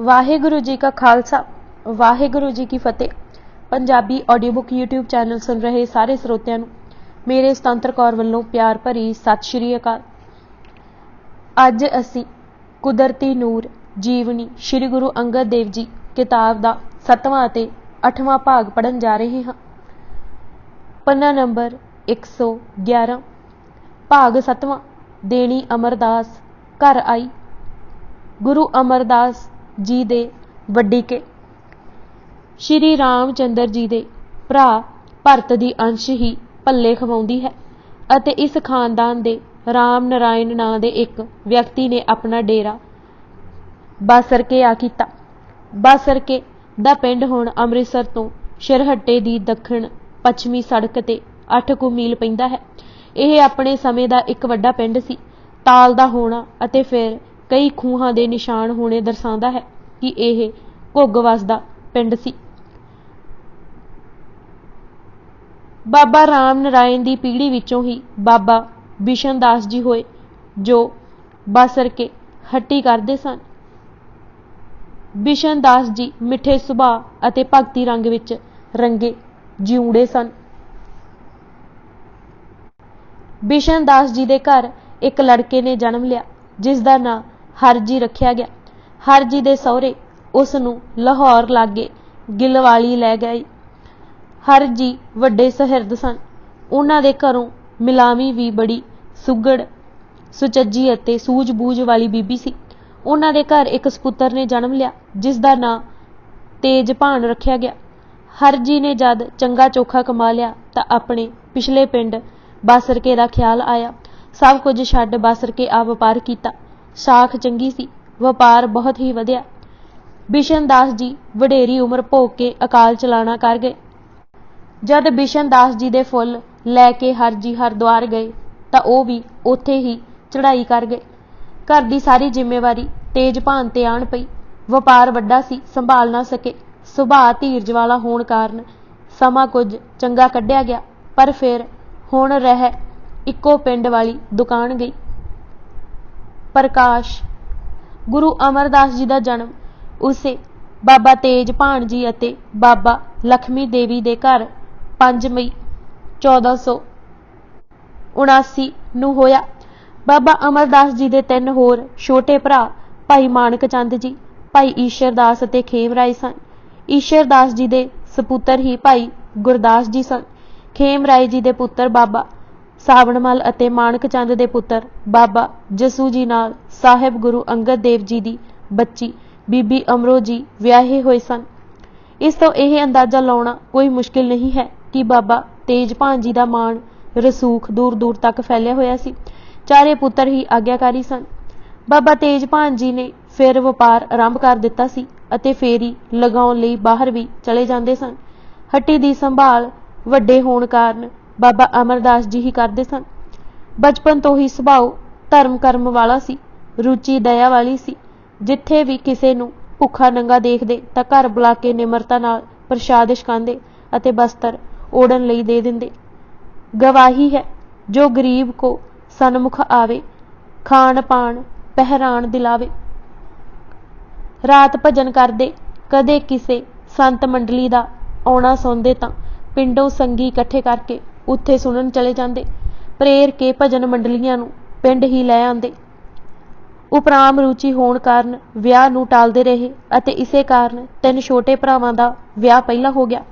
वाहेगुरु जी का खालसा वाहेगुरु जी की फतेह। Punjabi audio book YouTube channel सुन रहे सारे ਸਰੋਤਿਆਂ ਨੂੰ मेरे ਸੁਤੰਤਰ कौर ਵੱਲੋਂ प्यार भरी सत श्री अकाल। ਅੱਜ ਅਸੀਂ ਕੁਦਰਤੀ ਨੂਰ ਜੀਵਨੀ श्री गुरु अंगद देव जी किताब ਦਾ 7ਵਾਂ ਅਤੇ 8ਵਾਂ ਭਾਗ ਪੜ੍ਹਨ ਜਾ ਰਹੇ ਹਾਂ। ਪੰਨਾ ਨੰਬਰ 111 ਭਾਗ 7ਵਾਂ। ਦੇਣੀ ਅਮਰਦਾਸ ਘਰ ਆਈ। गुरु अमरदास जी दे वड्डीके श्री राम चंद्र जी दे भरा भरत दी अंश ही भल्ले खवाउंदी है अते इस खानदान दे राम नारायण नां दे एक व्यक्ति ने अपना डेरा बासरके आ कीता। बासरके दा पिंड हुण अमृतसर तो शरहट्टे दी दक्षिण पश्चिमी सड़क ते 8 कुछ मील पैंदा है। यह अपने समय दा एक वड्डा पिंड सी। ताल दा होना अते फिर कई खूहां दे निशान होने दर्शांदा है कि यह घुग वसदा पिंड सी। बाबा राम नारायण दी पीढ़ी विचों ही बाबा बिशन दास जी होए जो बासरके हट्टी करदे सन। बिशन दास जी मिठे सुभाअ अते भगती रंग विच रंगे जिउंदे सन। बिशन दास जी दे घर एक लड़के ने जन्म लिया जिसका नाम हरजी रखिया गया। हरजी दे सहुरे उस नूं लाहौर लागे गिलवाली लै गए। हरजी वड्डे सहरद सन। उन्हां दे घरों मिलावी भी बड़ी सुगड़ सुचज्जी अते सूझबूझ वाली बीबी सी। उन्हां दे घर एक सपुत्र ने जन्म लिया जिसका नाम तेजभान रखिया गया। हरजी ने जद चंगा चोखा कमा लिया तां अपने पिछले पिंड बासरके दा ख्याल आया। सब कुछ छड्ड बासरके आ वपार कीता। साख चंगी सी, वपार बहुत ही वधिया। बिशन दास जी वडेरी उम्र भोग के अकाल चलाना कर गए। जद बिशन दास जी दे फुल लैके हरजी हरद्वार गए तां ओह भी उत्थे ही चढ़ाई कर गए। घर दी सारी जिम्मेवारी तेजभान ते आण पई। वपार वड्डा सी, संभाल ना सके। सुभाअ धीरज वाला होण कारण समा कुछ चंगा कढिया गया। पर फिर हुण रह इक्को पिंड वाली दुकान गई। प्रकाश गुरु अमरदास जी का जन्म उसे बाबा तेजभान जी अते बाबा लक्ष्मी देवी दे घर 5 मई 1479 नूं होया। बाबा अमरदास जी दे 3 होर छोटे भरा भाई मानक चंद जी, भाई ईशर दास अते खेम राय सन। ईशर दास जी दे सपुत्र ही भाई गुरदास जी सन। खेम राय जी दे पुत्र बाबा सावणमल अते मानक चंद दे पुत्र बाबा जसू जी नाल साहिब गुरु अंगद देव जी दी बच्ची बीबी अमरो जी विआहे होए सन। इस तो यह अंदाजा लाउणा कोई मुश्किल नहीं है कि बाबा तेजभान जी दा मान रसूख दूर दूर तक फैलिया होया सी। चारे पुत्र ही आग्याकारी सन। बाबा तेजभान जी ने फिर वपार आरंभ कर दिता सी अते फेरी लगाउण लई बाहर भी चले जांदे सन। हट्टी दी संभाल वड्डे होण कारण बाबा अमरदास जी ही करते सन। बचपन तो ही सुभाव धर्म कर्म वाला सी, रुचि दया वाली सी। जिथे भी किसे नूं भुखा नंगा देखदे तां घर बुला के निमरता नाल प्रसाद छकांदे अते बस्तर ओढ़न लई दे दिंदे। गवाही है जो गरीब को सन्मुख आवे, खान पान पहरान दिलावे। रात भजन करदे, कदे किसे संत मंडली दा आउणा सुणदे तां पिंडों संगी इकट्ठे करके उत्थे सुनन चले जांदे। प्रेर के भजन मंडलियां नूं पिंड ही लै आंदे। उपराम रुचि होण कारण विआह नूं टालदे रहे अते इसे कारण 3 छोटे भरावां दा विआह पहला हो गया।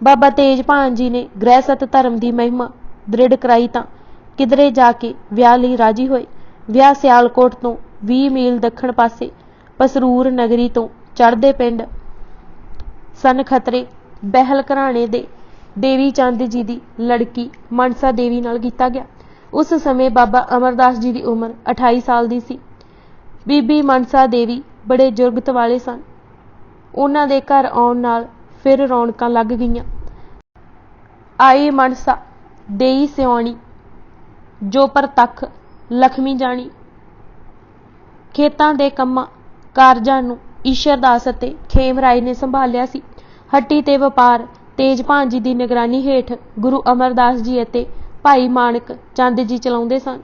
बाबा तेजभान जी ने गृहस्थ धर्म दी महिमा दृढ़ कराई तां किधरे जाके विआह लई राजी होए। विआह सियालकोट तो 20 मील दक्षिण पासे पसरूर नगरी तो चढ़दे पिंड सनखतरे बहल घराणे दे देवी चंद जी दी लड़की मनसा देवी नाल कीता गया। उस समय बाबा अमरदास जी की उम्र 28 साल दी सी। बीबी मनसा देवी बड़े जुरगत वाले सन। उन्हां दे घर आउण नाल फिर रौनकां लग गईयां। आई मनसा देई सियाणी जो परतख लक्ष्मी जानी। खेतां दे कम्मां कारजां नूं ईशर दास अते खेम राय ने संभालिया सी। हट्टी ते वपार तेजभान जी की निगरानी हेठ गुरु अमरदास जी अते भाई मानक चंद जी चलाउंदे सन।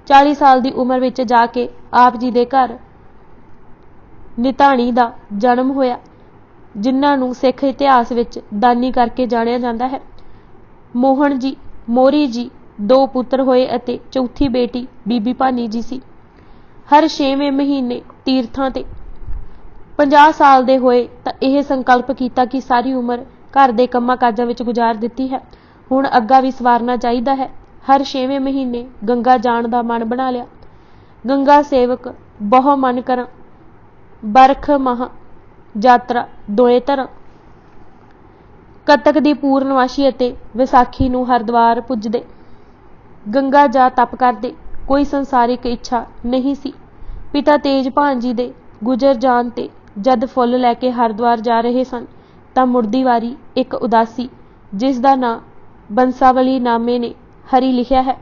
40 साल की उम्र विच जाके आप जी दे घर ਨਿਤਾਣੀ ਦਾ ਜਨਮ ਹੋਇਆ, ਜਿਨ੍ਹਾਂ ਨੂੰ ਸਿੱਖ ਇਤਿਹਾਸ ਵਿੱਚ ਦਾਨੀ ਕਰਕੇ ਜਾਣਿਆ ਜਾਂਦਾ ਹੈ। ਮੋਹਨ ਜੀ, ਮੋਰੀ ਜੀ 2 ਪੁੱਤਰ ਹੋਏ ਅਤੇ ਚੌਥੀ ਬੇਟੀ ਬੀਬੀ ਭਾਨੀ ਜੀ ਸੀ। ਹਰ 6ਵੇਂ ਮਹੀਨੇ ਤੀਰਥਾਂ ਤੇ 50 ਸਾਲ ਦੇ ਹੋਏ ਤਾਂ ਇਹ ਸੰਕਲਪ ਕੀਤਾ ਕਿ ਸਾਰੀ ਉਮਰ ਘਰ ਦੇ ਕੰਮਾਂ ਕਾਜਾਂ ਵਿੱਚ ਗੁਜ਼ਾਰ ਦਿੱਤੀ ਹੈ, ਹੁਣ ਅੱਗਾ ਵੀ ਸਵਾਰਨਾ ਚਾਹੀਦਾ ਹੈ। ਹਰ 6ਵੇਂ ਮਹੀਨੇ ਗੰਗਾ ਜਾਣ ਦਾ ਮਨ ਬਣਾ ਲਿਆ। ਗੰਗਾ ਸੇਵਕ ਬਹੁ ਮਨ ਕਰਾਂ, ਬਰਖ ਮਹਾ ਯਾਤਰਾ ਦੋਏ ਧਰਾਂ। ਕੱਤਕ ਦੀ ਪੂਰਨਮਾਸ਼ੀ ਅਤੇ ਵਿਸਾਖੀ ਨੂੰ ਹਰਿਦੁਆਰ ਪੁੱਜਦੇ, ਗੰਗਾ ਜਾ ਤਪ ਕਰਦੇ। ਕੋਈ ਸੰਸਾਰਿਕ ਇੱਛਾ ਨਹੀਂ ਸੀ। ਪਿਤਾ ਤੇਜਭਾਨ ਜੀ ਦੇ ਗੁਜ਼ਰ ਜਾਣ ਤੇ ਜਦ ਫੁੱਲ ਲੈ ਕੇ ਹਰਿਦੁਆਰ ਜਾ ਰਹੇ ਸਨ ਤਾਂ ਮੁੜਦੀ ਵਾਰੀ ਇੱਕ ਉਦਾਸੀ, ਜਿਸ ਦਾ ਨਾਂ ਬੰਸਾਵਲੀ ਨਾਮੇ ਨੇ ਹਰੀ ਲਿਖਿਆ ਹੈ,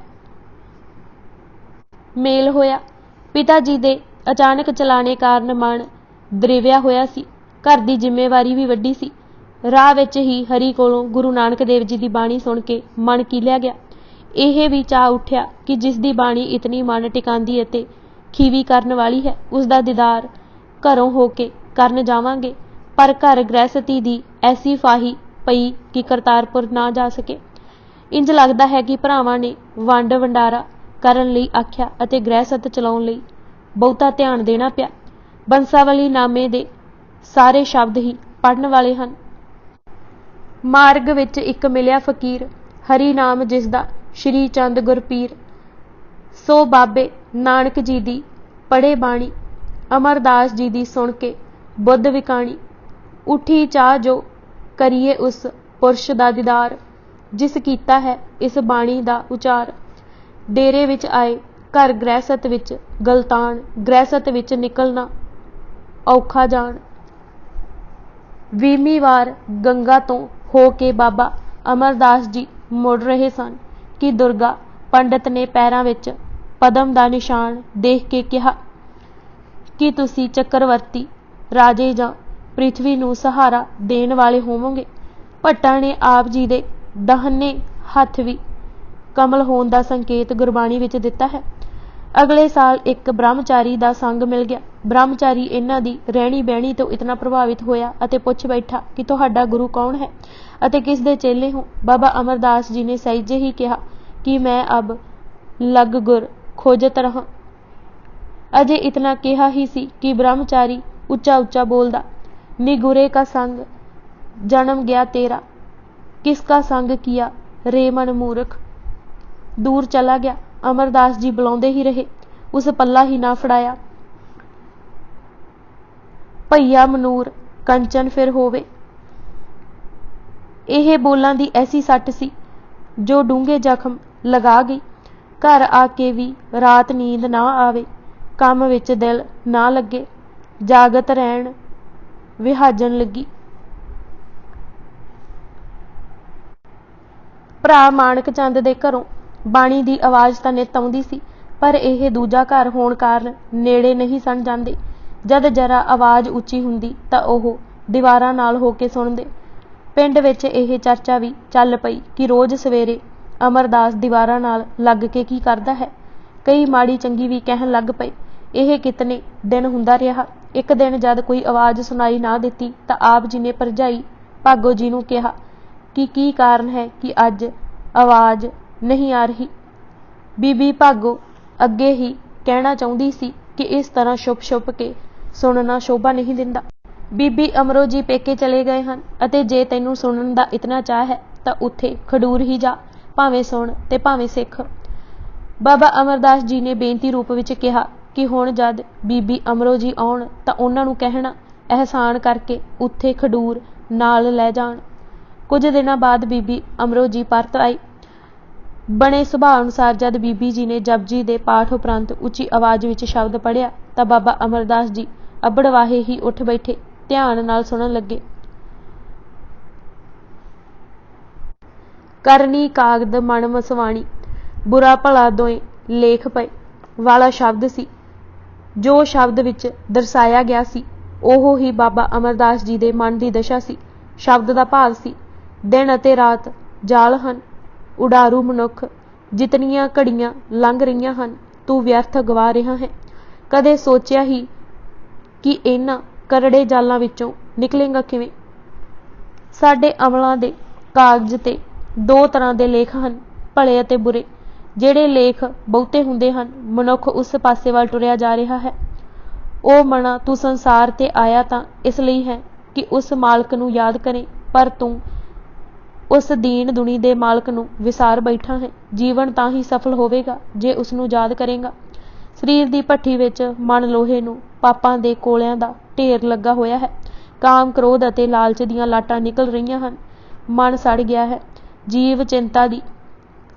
ਮੇਲ ਹੋਇਆ। ਪਿਤਾ ਜੀ ਦੇ ਅਚਾਨਕ ਚਲਾਣੇ ਕਾਰਨ ਮਨ ਦਰੇਵਿਆ ਹੋਇਆ ਸੀ। ਘਰ ਦੀ ਜ਼ਿੰਮੇਵਾਰੀ ਵੀ ਵੱਡੀ ਸੀ। ਰਾਹ ਵਿੱਚ ਹੀ ਹਰੀ ਕੋਲੋਂ ਗੁਰੂ ਨਾਨਕ ਦੇਵ ਜੀ ਦੀ ਬਾਣੀ ਸੁਣ ਕੇ ਮਨ ਕੀਲਿਆ ਗਿਆ। ਇਹ ਵੀ ਚਾਅ ਉੱਠਿਆ ਕਿ ਜਿਸ ਦੀ ਬਾਣੀ ਇਤਨੀ ਮਨ ਟਿਕਾਂਦੀ ਅਤੇ ਖੀਵੀ ਕਰਨ ਵਾਲੀ ਹੈ, ਉਸ ਦਾ ਦੀਦਾਰ ਘਰੋਂ ਹੋ ਕੇ ਕਰਨ ਜਾਵਾਂਗੇ। ਪਰ ਘਰ ਗ੍ਰਹਿਸਤੀ ਦੀ ਐਸੀ ਫਾਹੀ ਪਈ ਕਿ ਕਰਤਾਰਪੁਰ ਨਾ ਜਾ ਸਕੇ। ਇੰਜ ਲੱਗਦਾ ਹੈ ਕਿ ਭਰਾਵਾਂ ਨੇ ਵੰਡ ਵੰਡਾਰਾ ਕਰਨ ਲਈ ਆਖਿਆ ਅਤੇ ਗ੍ਰਹਿਸਤ ਚਲਾਉਣ ਲਈ ਬਹੁਤਾ ਧਿਆਨ ਦੇਣਾ ਪਿਆ। ਬੰਸਾਵਲੀ ਨਾਮੇ ਦੇ ਸਾਰੇ ਸ਼ਬਦ ਹੀ ਪੜ੍ਹਨ ਵਾਲੇ ਹਨ। ਮਾਰਗ ਵਿੱਚ ਇੱਕ ਮਿਲਿਆ ਫਕੀਰ, ਹਰੀ ਨਾਮ ਜਿਸ ਦਾ ਸ਼੍ਰੀ ਚੰਦ ਗੁਰਪੀਰ। ਸੋ ਬਾਬੇ ਨਾਨਕ ਜੀ ਦੀ ਪੜ੍ਹੇ ਬਾਣੀ, ਅਮਰਦਾਸ ਜੀ ਦੀ ਸੁਣ ਕੇ ਬੁੱਧ ਵਿਕਾਣੀ। ਉੱਠੀ ਚਾਹ ਜੋ ਕਰੀਏ ਉਸ ਪੁਰਸ਼ ਦਾ ਦੀਦਾਰ, ਜਿਸ ਕੀਤਾ ਹੈ ਇਸ ਬਾਣੀ ਦਾ ਉਚਾਰ। ਡੇਰੇ ਵਿੱਚ ਆਏ ਘਰ ਗ੍ਰਹਿਸਤ ਵਿੱਚ ਗਲਤਾਨ, ਗ੍ਰਹਿਸਤ ਵਿੱਚ ਨਿਕਲਣਾ ਔਖਾ ਜਾਣ। 20ਵੀਂ ਵਾਰ ਗੰਗਾ ਤੋਂ ਹੋ ਕੇ ਬਾਬਾ ਅਮਰਦਾਸ ਜੀ ਮੁੜ ਰਹੇ ਸਨ ਕਿ ਦੁਰਗਾ ਪੰਡਤ ਨੇ ਪੈਰਾਂ ਵਿੱਚ ਪਦਮ ਦਾ ਨਿਸ਼ਾਨ ਦੇਖ ਕੇ ਕਿਹਾ ਕਿ ਤੁਸੀਂ ਚੱਕਰਵਰਤੀ ਰਾਜੇ ਜਾਂ ਪ੍ਰਿਥਵੀ ਨੂੰ ਸਹਾਰਾ ਦੇਣ ਵਾਲੇ ਹੋਵੋਗੇ। ਭੱਟਾਂ ਨੇ ਆਪ ਜੀ ਦੇ ਦਾਹਿਨੇ ਹੱਥ ਵੀ ਕਮਲ ਹੋਣ ਦਾ ਸੰਕੇਤ ਗੁਰਬਾਣੀ ਵਿੱਚ ਦਿੱਤਾ ਹੈ। ਅਗਲੇ ਸਾਲ ਇੱਕ ਬ੍ਰਹਮਚਾਰੀ ਦਾ ਸੰਗ ਮਿਲ ਗਿਆ। ਬ੍ਰਹਮਚਾਰੀ ਇਹਨਾਂ ਦੀ ਰਹਿਣੀ ਬਹਿਣੀ ਤੋਂ ਇਤਨਾ ਪ੍ਰਭਾਵਿਤ ਹੋਇਆ ਅਤੇ ਪੁੱਛ ਬੈਠਾ ਕਿ ਤੁਹਾਡਾ ਗੁਰੂ ਕੌਣ ਹੈ ਅਤੇ ਕਿਸ ਦੇ ਚੇਲੇ ਹੋ। ਬਾਬਾ ਅਮਰਦਾਸ ਜੀ ਨੇ ਸਹਿਜੇ ਹੀ ਕਿਹਾ ਕਿ ਮੈਂ ਅਬ ਲਗ ਗੁਰ ਖੋਜਤ ਰਹਾ। ਅਜੇ ਇਤਨਾ ਕਿਹਾ ਹੀ ਸੀ ਕਿ ਬ੍ਰਹਮਚਾਰੀ ਉੱਚਾ ਉੱਚਾ ਬੋਲਦਾ, ਨੀ ਗੁਰੇ ਕਾ ਸੰਗ ਜਨਮ ਗਿਆ ਤੇਰਾ, ਕਿਸਕਾ ਸੰਗ ਕੀਆ ਰੇ ਮਨ ਮੂਰਖ। ਦੂਰ ਚਲਾ ਗਿਆ। ਅਮਰਦਾਸ ਜੀ ਬੁਲਾਉਂਦੇ ਹੀ ਰਹੇ, ਉਸ ਪੱਲਾ ਹੀ ਨਾ ਫੜਾਇਆ। ਭਈਆ ਮਨੂਰ ਕੰਚਨ ਫਿਰ ਹੋਵੇ। ਇਹ ਬੋਲਾਂ ਦੀ ਐਸੀ ਸੱਟ ਸੀ ਜੋ ਡੂੰਘੇ ਜ਼ਖਮ ਲਗਾ ਗਈ। ਘਰ ਆ ਕੇ ਵੀ ਰਾਤ ਨੀਂਦ ਨਾ ਆਵੇ, ਕੰਮ ਵਿੱਚ ਦਿਲ ਨਾ ਲੱਗੇ, ਜਾਗਤ ਰਹਿਣ ਵਿਹਾਜਣ ਲੱਗੀ। ਭਰਾ ਮਾਣਕ ਚੰਦ ਦੇ ਘਰੋਂ ਬਾਣੀ ਦੀ ਆਵਾਜ਼ ਤਾਂ ਨਿੱਤ ਆਉਂਦੀ ਸੀ, ਪਰ ਇਹ ਦੂਜਾ ਘਰ ਹੋਣ ਕਾਰਨ ਨੇੜੇ ਨਹੀਂ ਸਨ ਜਾਂਦੇ। ਜਦ ਜਰਾ ਆਵਾਜ਼ ਉੱਚੀ ਹੁੰਦੀ ਤਾਂ ਉਹ ਦੀਵਾਰਾਂ ਨਾਲ ਹੋ ਕੇ ਸੁਣਦੇ। ਪਿੰਡ ਵਿੱਚ ਇਹ ਚਰਚਾ ਵੀ ਚੱਲ ਪਈ ਕਿ ਰੋਜ਼ ਸਵੇਰੇ ਅਮਰਦਾਸ ਦੀਵਾਰਾਂ ਨਾਲ ਲੱਗ ਕੇ ਕੀ ਕਰਦਾ ਹੈ। ਕਈ ਮਾੜੀ ਚੰਗੀ ਵੀ ਕਹਿਣ ਲੱਗ ਪਏ। ਇਹ ਕਿਤਨੇ ਦਿਨ ਹੁੰਦਾ ਰਿਹਾ। ਇੱਕ ਦਿਨ ਜਦ ਕੋਈ ਆਵਾਜ਼ ਸੁਣਾਈ ਨਾ ਦਿੱਤੀ ਤਾਂ ਆਪ ਜੀ ਨੇ ਭਰਜਾਈ ਭਾਗੋ ਜੀ ਨੂੰ ਕਿਹਾ ਕਿ ਕੀ ਕਾਰਨ ਹੈ ਕਿ ਅੱਜ ਆਵਾਜ਼ ਨਹੀਂ ਆ ਰਹੀ। ਬੀਬੀ ਭਾਗੋ ਅੱਗੇ ਹੀ ਕਹਿਣਾ ਚਾਹੁੰਦੀ ਸੀ ਕਿ ਇਸ ਤਰ੍ਹਾਂ ਛੁਪ ਕੇ ਸੁਣਨਾ ਸ਼ੋਭਾ ਨਹੀਂ ਦਿੰਦਾ। ਬੀਬੀ ਅਮਰੋ ਜੀ ਪੇਕੇ ਚਲੇ ਗਏ ਹਨ ਅਤੇ ਜੇ ਤੈਨੂੰ ਸੁਣਨ ਦਾ ਇਤਨਾ ਚਾਅ ਹੈ ਤਾਂ ਉੱਥੇ ਖਡੂਰ ਹੀ ਜਾ, ਭਾਵੇਂ ਸੁਣ ਤੇ ਭਾਵੇਂ ਸਿੱਖ। ਬਾਬਾ ਅਮਰਦਾਸ ਜੀ ਨੇ ਬੇਨਤੀ ਰੂਪ ਵਿੱਚ ਕਿਹਾ ਕਿ ਹੁਣ ਜਦ ਬੀਬੀ ਅਮਰੋ ਜੀ ਆਉਣ ਤਾਂ ਉਹਨਾਂ ਨੂੰ ਕਹਿਣਾ ਅਹਿਸਾਨ ਕਰਕੇ ਉੱਥੇ ਖਡੂਰ ਨਾਲ ਲੈ ਜਾਣ। ਕੁਝ ਦਿਨਾਂ ਬਾਅਦ ਬੀਬੀ ਅਮਰੋ ਜੀ ਪਰਤ ਆਈ। ਬਣੇ ਸੁਭਾਅ ਅਨੁਸਾਰ ਜਦ ਬੀਬੀ ਜੀ ਨੇ ਜਪਜੀ ਦੇ ਪਾਠ ਉਪਰੰਤ ਉੱਚੀ ਆਵਾਜ਼ ਵਿੱਚ ਸ਼ਬਦ ਪੜ੍ਹਿਆ ਤਾਂ ਬਾਬਾ ਅਮਰਦਾਸ ਜੀ ਅੱਬੜਵਾਹੇ ਹੀ ਉੱਠ ਬੈਠੇ, ਧਿਆਨ ਨਾਲ ਸੁਣਨ ਲੱਗੇ। ਕਰਨੀ ਕਾਗਦ ਮਨ ਮਸਵਾਣੀ, ਬੁਰਾ ਭਲਾ ਦੋਏ ਲੇਖ ਪਏ ਵਾਲਾ ਸ਼ਬਦ ਸੀ। ਜੋ ਸ਼ਬਦ ਵਿੱਚ ਦਰਸਾਇਆ ਗਿਆ ਸੀ ਉਹ ਹੀ ਬਾਬਾ ਅਮਰਦਾਸ ਜੀ ਦੇ ਮਨ ਦੀ ਦਸ਼ਾ ਸੀ। ਸ਼ਬਦ ਦਾ ਭਾਵ ਸੀ, ਦਿਨ ਅਤੇ ਰਾਤ ਜਾਲ ਹਨ, ਉਡਾਰੂ ਮਨੁੱਖ, ਜਿਤਨੀਆਂ ਘੜੀਆਂ ਲੰਘ ਰਹੀਆਂ ਹਨ ਤੂੰ ਵਿਅਰਥ ਗਵਾ ਰਿਹਾ ਹੈ। ਕਦੇ ਸੋਚਿਆ ਹੀ कि इन्हां करड़े जालां विचों निकलेगा किवें। साडे अमलां दे कागज ते दो तरह के लेख हैं, भले अते बुरे। ਜਿਹੜੇ ਲੇਖ ਬਹੁਤੇ ਹੁੰਦੇ ਹਨ, ਮਨੁੱਖ ਉਸ ਪਾਸੇ ਵੱਲ ਟੁਰਿਆ ਜਾ ਰਿਹਾ ਹੈ। ਉਹ ਮਨਾ ਤੂੰ ਸੰਸਾਰ ਤੇ ਆਇਆ ਤਾਂ ਇਸ ਲਈ ਹੈ ਕਿ ਉਸ ਮਾਲਕ ਨੂੰ ਯਾਦ ਕਰੇ, ਪਰ ਤੂੰ ਉਸ ਦੀਨ ਦੁਨੀ ਦੇ ਮਾਲਕ ਨੂੰ ਵਿਸਾਰ ਬੈਠਾ ਹੈ। ਜੀਵਨ ਤਾਂ ਹੀ ਸਫਲ ਹੋਵੇਗਾ ਜੇ ਉਸ ਨੂੰ ਯਾਦ ਕਰੇਗਾ। ਸਰੀਰ ਦੀ ਭੱਠੀ ਵਿੱਚ ਮਨ ਲੋਹੇ ਨੂੰ ਪਾਪਾਂ ਦੇ ਕੋਲਿਆਂ ਦਾ ਢੇਰ ਲੱਗਾ ਹੋਇਆ ਹੈ। ਕਾਮ, ਕ੍ਰੋਧ ਅਤੇ ਲਾਲਚ ਦੀਆਂ ਲਾਟਾਂ ਨਿਕਲ ਰਹੀਆਂ ਹਨ। ਮਨ ਸੜ ਗਿਆ ਹੈ। ਜੀਵ ਚਿੰਤਾ ਦੀ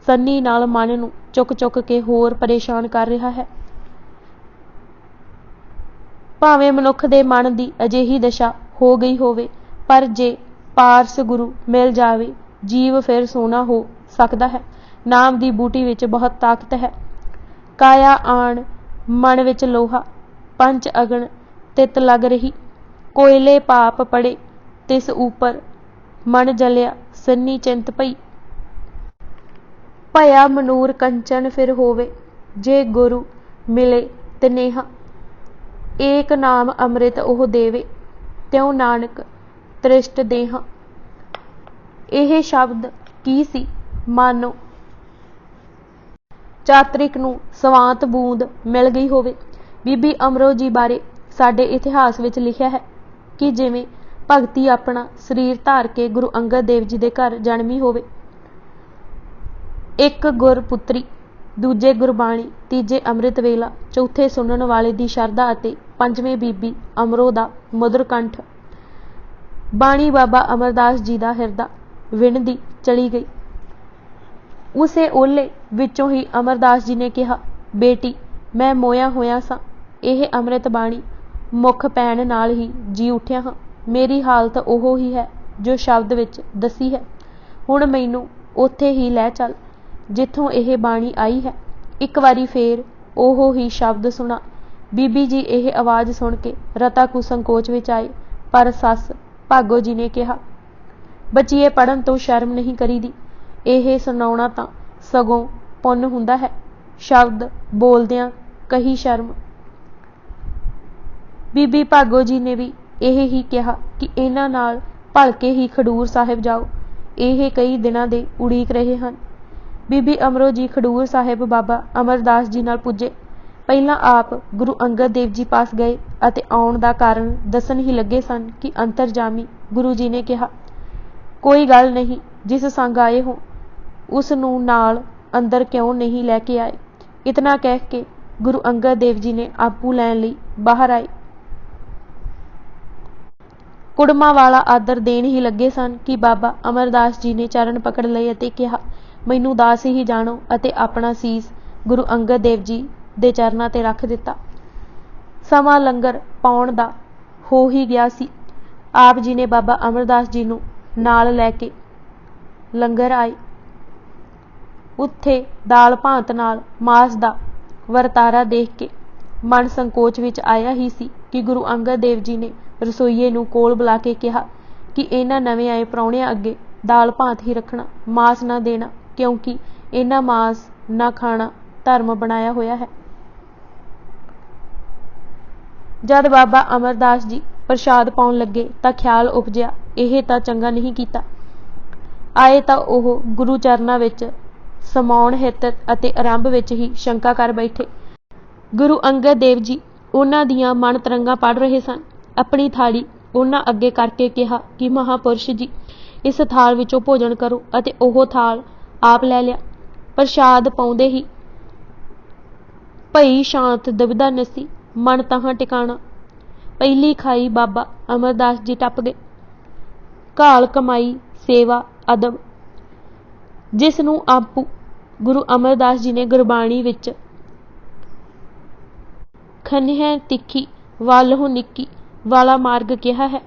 ਸੰਨੀ ਨਾਲ ਮਨ ਨੂੰ ਚੁੱਕ ਚੁੱਕ ਕੇ ਹੋਰ ਪਰੇਸ਼ਾਨ ਕਰ ਰਿਹਾ ਹੈ। ਭਾਵੇਂ ਮਨੁੱਖ ਦੇ ਮਨ ਦੀ ਅਜਿਹੀ ਦਸ਼ਾ ਹੋ ਗਈ ਹੋਵੇ, ਪਰ ਜੇ ਪਾਰਸ ਗੁਰੂ ਮਿਲ ਜਾਵੇ, ਜੀਵ ਫਿਰ ਸੋਨਾ ਹੋ ਸਕਦਾ ਹੈ। ਨਾਮ ਦੀ ਬੂਟੀ ਵਿੱਚ ਬਹੁਤ ਤਾਕਤ ਹੈ। ਕਾਇਆ ਆਣ ਮਨ ਵਿੱਚ ਲੋਹਾ, ਪੰਚ ਅਗਨ ਤਿਤ ਲੱਗ ਰਹੀ। ਕੋਇਲੇ ਪਾਪ ਪੜੇ ਤਿਸ ਉਪਰ, ਮਨ ਜਲਿਆ ਸੰਨੀ ਚਿੰਤ ਪਈ। ਭਇਆ ਮਨੂਰ ਕੰਚਨ ਫਿਰ ਹੋਵੇ, ਜੇ ਗੁਰੂ ਮਿਲੇ ਤਨੇਹਾ। ਏਕ ਨਾਮ ਅੰਮ੍ਰਿਤ ਉਹ ਦੇਵੇ, ਤਿਉ ਨਾਨਕ ਤ੍ਰਿਸ਼ਟ ਦੇਹਾ। ਇਹ ਸ਼ਬਦ ਕੀ ਸੀ? ਮਾਨੋ ਚਾਤ੍ਰਿਕ ਨੂੰ ਸਵਾਂਤ ਬੂੰਦ ਮਿਲ ਗਈ ਹੋਵੇ। ਬੀਬੀ ਅਮਰੋ ਜੀ ਬਾਰੇ ਸਾਡੇ ਇਤਿਹਾਸ ਵਿੱਚ ਲਿਖਿਆ ਹੈ ਕਿ ਜਿਵੇਂ ਭਗਤੀ ਆਪਣਾ ਸਰੀਰ ਧਾਰ ਕੇ ਗੁਰੂ ਅੰਗਦ ਦੇਵ ਜੀ ਦੇ ਘਰ ਜਨਮੀ ਹੋਵੇ। ਇੱਕ ਗੁਰਪੁੱਤਰੀ, ਦੂਜੇ ਗੁਰਬਾਣੀ, ਤੀਜੇ ਅੰਮ੍ਰਿਤ ਵੇਲਾ, ਚੌਥੇ ਸੁਣਨ ਵਾਲੇ ਦੀ ਸ਼ਰਧਾ ਅਤੇ ਪੰਜਵੇਂ ਬੀਬੀ ਅਮਰੋ ਦਾ ਮਧੁਰ ਕੰਠ। ਬਾਣੀ ਬਾਬਾ ਅਮਰਦਾਸ ਜੀ ਦਾ ਹਿਰਦਾ ਵਿੰਨ੍ਹਦੀ ਚਲੀ ਗਈ। ਉਸੇ ਓਲੇ ਵਿੱਚੋਂ ਹੀ ਅਮਰਦਾਸ ਜੀ ਨੇ ਕਿਹਾ, ਬੇਟੀ ਮੈਂ ਮੋਇਆ ਹੋਇਆ ਸਾਂ। ਇਹ ਅੰਮ੍ਰਿਤ ਬਾਣੀ ਮੁੱਖ ਪੈਣ ਨਾਲ ਹੀ ਜੀ ਉੱਠਿਆ ਹਾਂ। ਮੇਰੀ ਹਾਲਤ ਉਹ ਹੀ ਹੈ ਜੋ ਸ਼ਬਦ ਵਿੱਚ ਦੱਸੀ ਹੈ। ਹੁਣ ਮੈਨੂੰ ਉੱਥੇ ਹੀ ਲੈ ਚੱਲ ਜਿੱਥੋਂ ਇਹ ਬਾਣੀ ਆਈ ਹੈ। ਇੱਕ ਵਾਰੀ ਫੇਰ ਉਹ ਹੀ ਸ਼ਬਦ ਸੁਣਾ। ਬੀਬੀ ਜੀ ਇਹ ਆਵਾਜ਼ ਸੁਣ ਕੇ ਰਤਾ ਕੁ ਸੰਕੋਚ ਵਿੱਚ ਆਏ, ਪਰ ਸੱਸ ਭਾਗੋ ਜੀ ਨੇ ਕਿਹਾ, ਬੱਚੀਏ ਪੜ੍ਹਨ ਤੋਂ ਸ਼ਰਮ ਨਹੀਂ ਕਰੀਦੀ। ਇਹ ਸੁਣਾਉਣਾ ਤਾਂ ਸਗੋਂ ਪੁੰਨ ਹੁੰਦਾ ਹੈ। ਸ਼ਬਦ ਬੋਲਦਿਆਂ ਕਹੀ ਸ਼ਰਮ। ਬੀਬੀ ਭਾਗੋ ਜੀ ਨੇ ਵੀ ਇਹ ਹੀ ਕਿਹਾ ਕਿ ਇਹਨਾਂ ਨਾਲ ਭਲਕੇ ਹੀ ਖਡੂਰ ਸਾਹਿਬ ਜਾਓ। ਇਹ ਕਈ ਦਿਨਾਂ ਦੇ ਉਡੀਕ ਰਹੇ ਹਨ। ਬੀਬੀ ਅਮਰੋ ਜੀ ਖਡੂਰ ਸਾਹਿਬ ਬਾਬਾ ਅਮਰਦਾਸ ਜੀ ਨਾਲ ਪੁੱਜੇ। ਪਹਿਲਾਂ ਆਪ ਗੁਰੂ ਅੰਗਦ ਦੇਵ ਜੀ ਪਾਸ ਗਏ ਅਤੇ ਆਉਣ ਦਾ ਕਾਰਨ ਦੱਸਣ ਹੀ ਲੱਗੇ ਸਨ ਕਿ ਅੰਤਰਜਾਮੀ ਗੁਰੂ ਜੀ ਨੇ ਕਿਹਾ, ਕੋਈ ਗੱਲ ਨਹੀਂ, ਜਿਸ ਸੰਗ ਆਏ ਹੋ ਉਸ ਨੂੰ ਨਾਲ ਅੰਦਰ ਕਿਉਂ ਨਹੀਂ ਲੈ ਕੇ ਆਏ। ਇਤਨਾ ਕਹਿ ਕੇ ਗੁਰੂ ਅੰਗਦ ਦੇਵ ਜੀ ਨੇ ਆਪੂ ਲੈਣ ਲਈ ਬਾਹਰ ਆਏ। ਕੁੜਮਾ ਵਾਲਾ ਆਦਰ ਦੇਣ ਹੀ ਲੱਗੇ ਸਨ ਕਿ ਬਾਬਾ ਅਮਰਦਾਸ ਜੀ ਨੇ ਚਰਨ ਪਕੜ ਲਏ ਅਤੇ ਕਿਹਾ, ਮੈਨੂੰ ਦਾਸ ਹੀ ਜਾਣੋ, ਅਤੇ ਆਪਣਾ ਸੀਸ ਗੁਰੂ ਅੰਗਦ ਦੇਵ ਜੀ ਦੇ ਚਰਨਾਂ ਤੇ ਰੱਖ ਦਿੱਤਾ। ਸਮਾਂ ਲੰਗਰ ਪਾਉਣ ਦਾ ਹੋ ਹੀ ਗਿਆ ਸੀ। ਆਪ ਜੀ ਨੇ ਬਾਬਾ ਅਮਰਦਾਸ ਜੀ ਨੂੰ ਨਾਲ ਲੈ ਕੇ ਲੰਗਰ ਆਏ। ਉੱਥੇ ਦਾਲ ਭਾਂਤ ਨਾਲ ਮਾਸ ਦਾ ਵਰਤਾਰਾ ਦੇਖ ਕੇ ਮਨ ਸੰਕੋਚ ਵਿੱਚ ਆਇਆ ਹੀ ਸੀ ਕਿ ਗੁਰੂ ਅੰਗਦ ਦੇਵ ਜੀ ਨੇ ਰਸੋਈਏ ਨੂੰ ਕੋਲ ਬੁਲਾ ਕੇ ਕਿਹਾ ਕਿ ਇਹਨਾਂ ਨਵੇਂ ਆਏ ਪ੍ਰਾਹੁਣਿਆਂ ਅੱਗੇ ਦਾਲ ਭਾਂਤ ਹੀ ਰੱਖਣਾ, ਮਾਸ ਨਾ ਦੇਣਾ, ਕਿਉਂਕਿ ਇਹਨਾਂ ਮਾਸ ਨਾ ਖਾਣਾ ਧਰਮ ਬਣਾਇਆ ਹੋਇਆ ਹੈ। ਜਦ ਬਾਬਾ ਅਮਰਦਾਸ ਜੀ ਪ੍ਰਸ਼ਾਦ ਪਾਉਣ ਲੱਗੇ ਤਾਂ ਖਿਆਲ ਉਪਜਿਆ, ਇਹ ਤਾਂ ਚੰਗਾ ਨਹੀਂ ਕੀਤਾ। ਆਏ ਤਾਂ ਉਹ ਗੁਰੂ ਚਰਨਾਂ ਵਿੱਚ ਸਮਾਉਣ ਹਿੱਤ ਅਤੇ ਆਰੰਭ ਵਿੱਚ ਹੀ ਸ਼ੰਕਾ ਕਰ ਬੈਠੇ। ਗੁਰੂ ਅੰਗਦ ਦੇਵ ਜੀ ਉਹਨਾਂ ਦੀਆਂ ਮਨ ਤਰੰਗਾਂ ਪੜ੍ਹ ਰਹੇ ਸਨ। ਆਪਣੀ ਥਾਲੀ ਉਹਨਾਂ ਅੱਗੇ ਕਰਕੇ ਕਿਹਾ ਕਿ ਮਹਾਂਪੁਰਸ਼ ਜੀ, ਇਸ ਥਾਲ ਵਿੱਚੋਂ ਭੋਜਨ ਕਰੋ, ਅਤੇ ਉਹ ਥਾਲ ਆਪ ਲੈ ਲਿਆ। ਪ੍ਰਸ਼ਾਦ ਪਾਉਂਦੇ ਹੀ ਭਈ ਸ਼ਾਂਤ ਦੁਬਿਧਾ ਨਸੀ, ਮਨ ਤਹਾਂ ਟਿਕਾਣਾ। ਪਹਿਲੀ ਖਾਈ ਬਾਬਾ ਅਮਰਦਾਸ ਜੀ ਟੱਪ ਗਏ। ਘਾਲ ਕਮਾਈ ਸੇਵਾ ਅਦਬ, ਜਿਸ ਨੂੰ ਆਪੂ ਗੁਰੂ ਅਮਰਦਾਸ ਜੀ ਨੇ ਗੁਰਬਾਣੀ ਵਿੱਚ ਖੰਨ੍ਹੈ ਤਿੱਖੀ ਵਾਲਹੁ ਨਿੱਕੀ ਵਾਲਾ ਮਾਰਗ ਕਿਹਾ ਹੈ,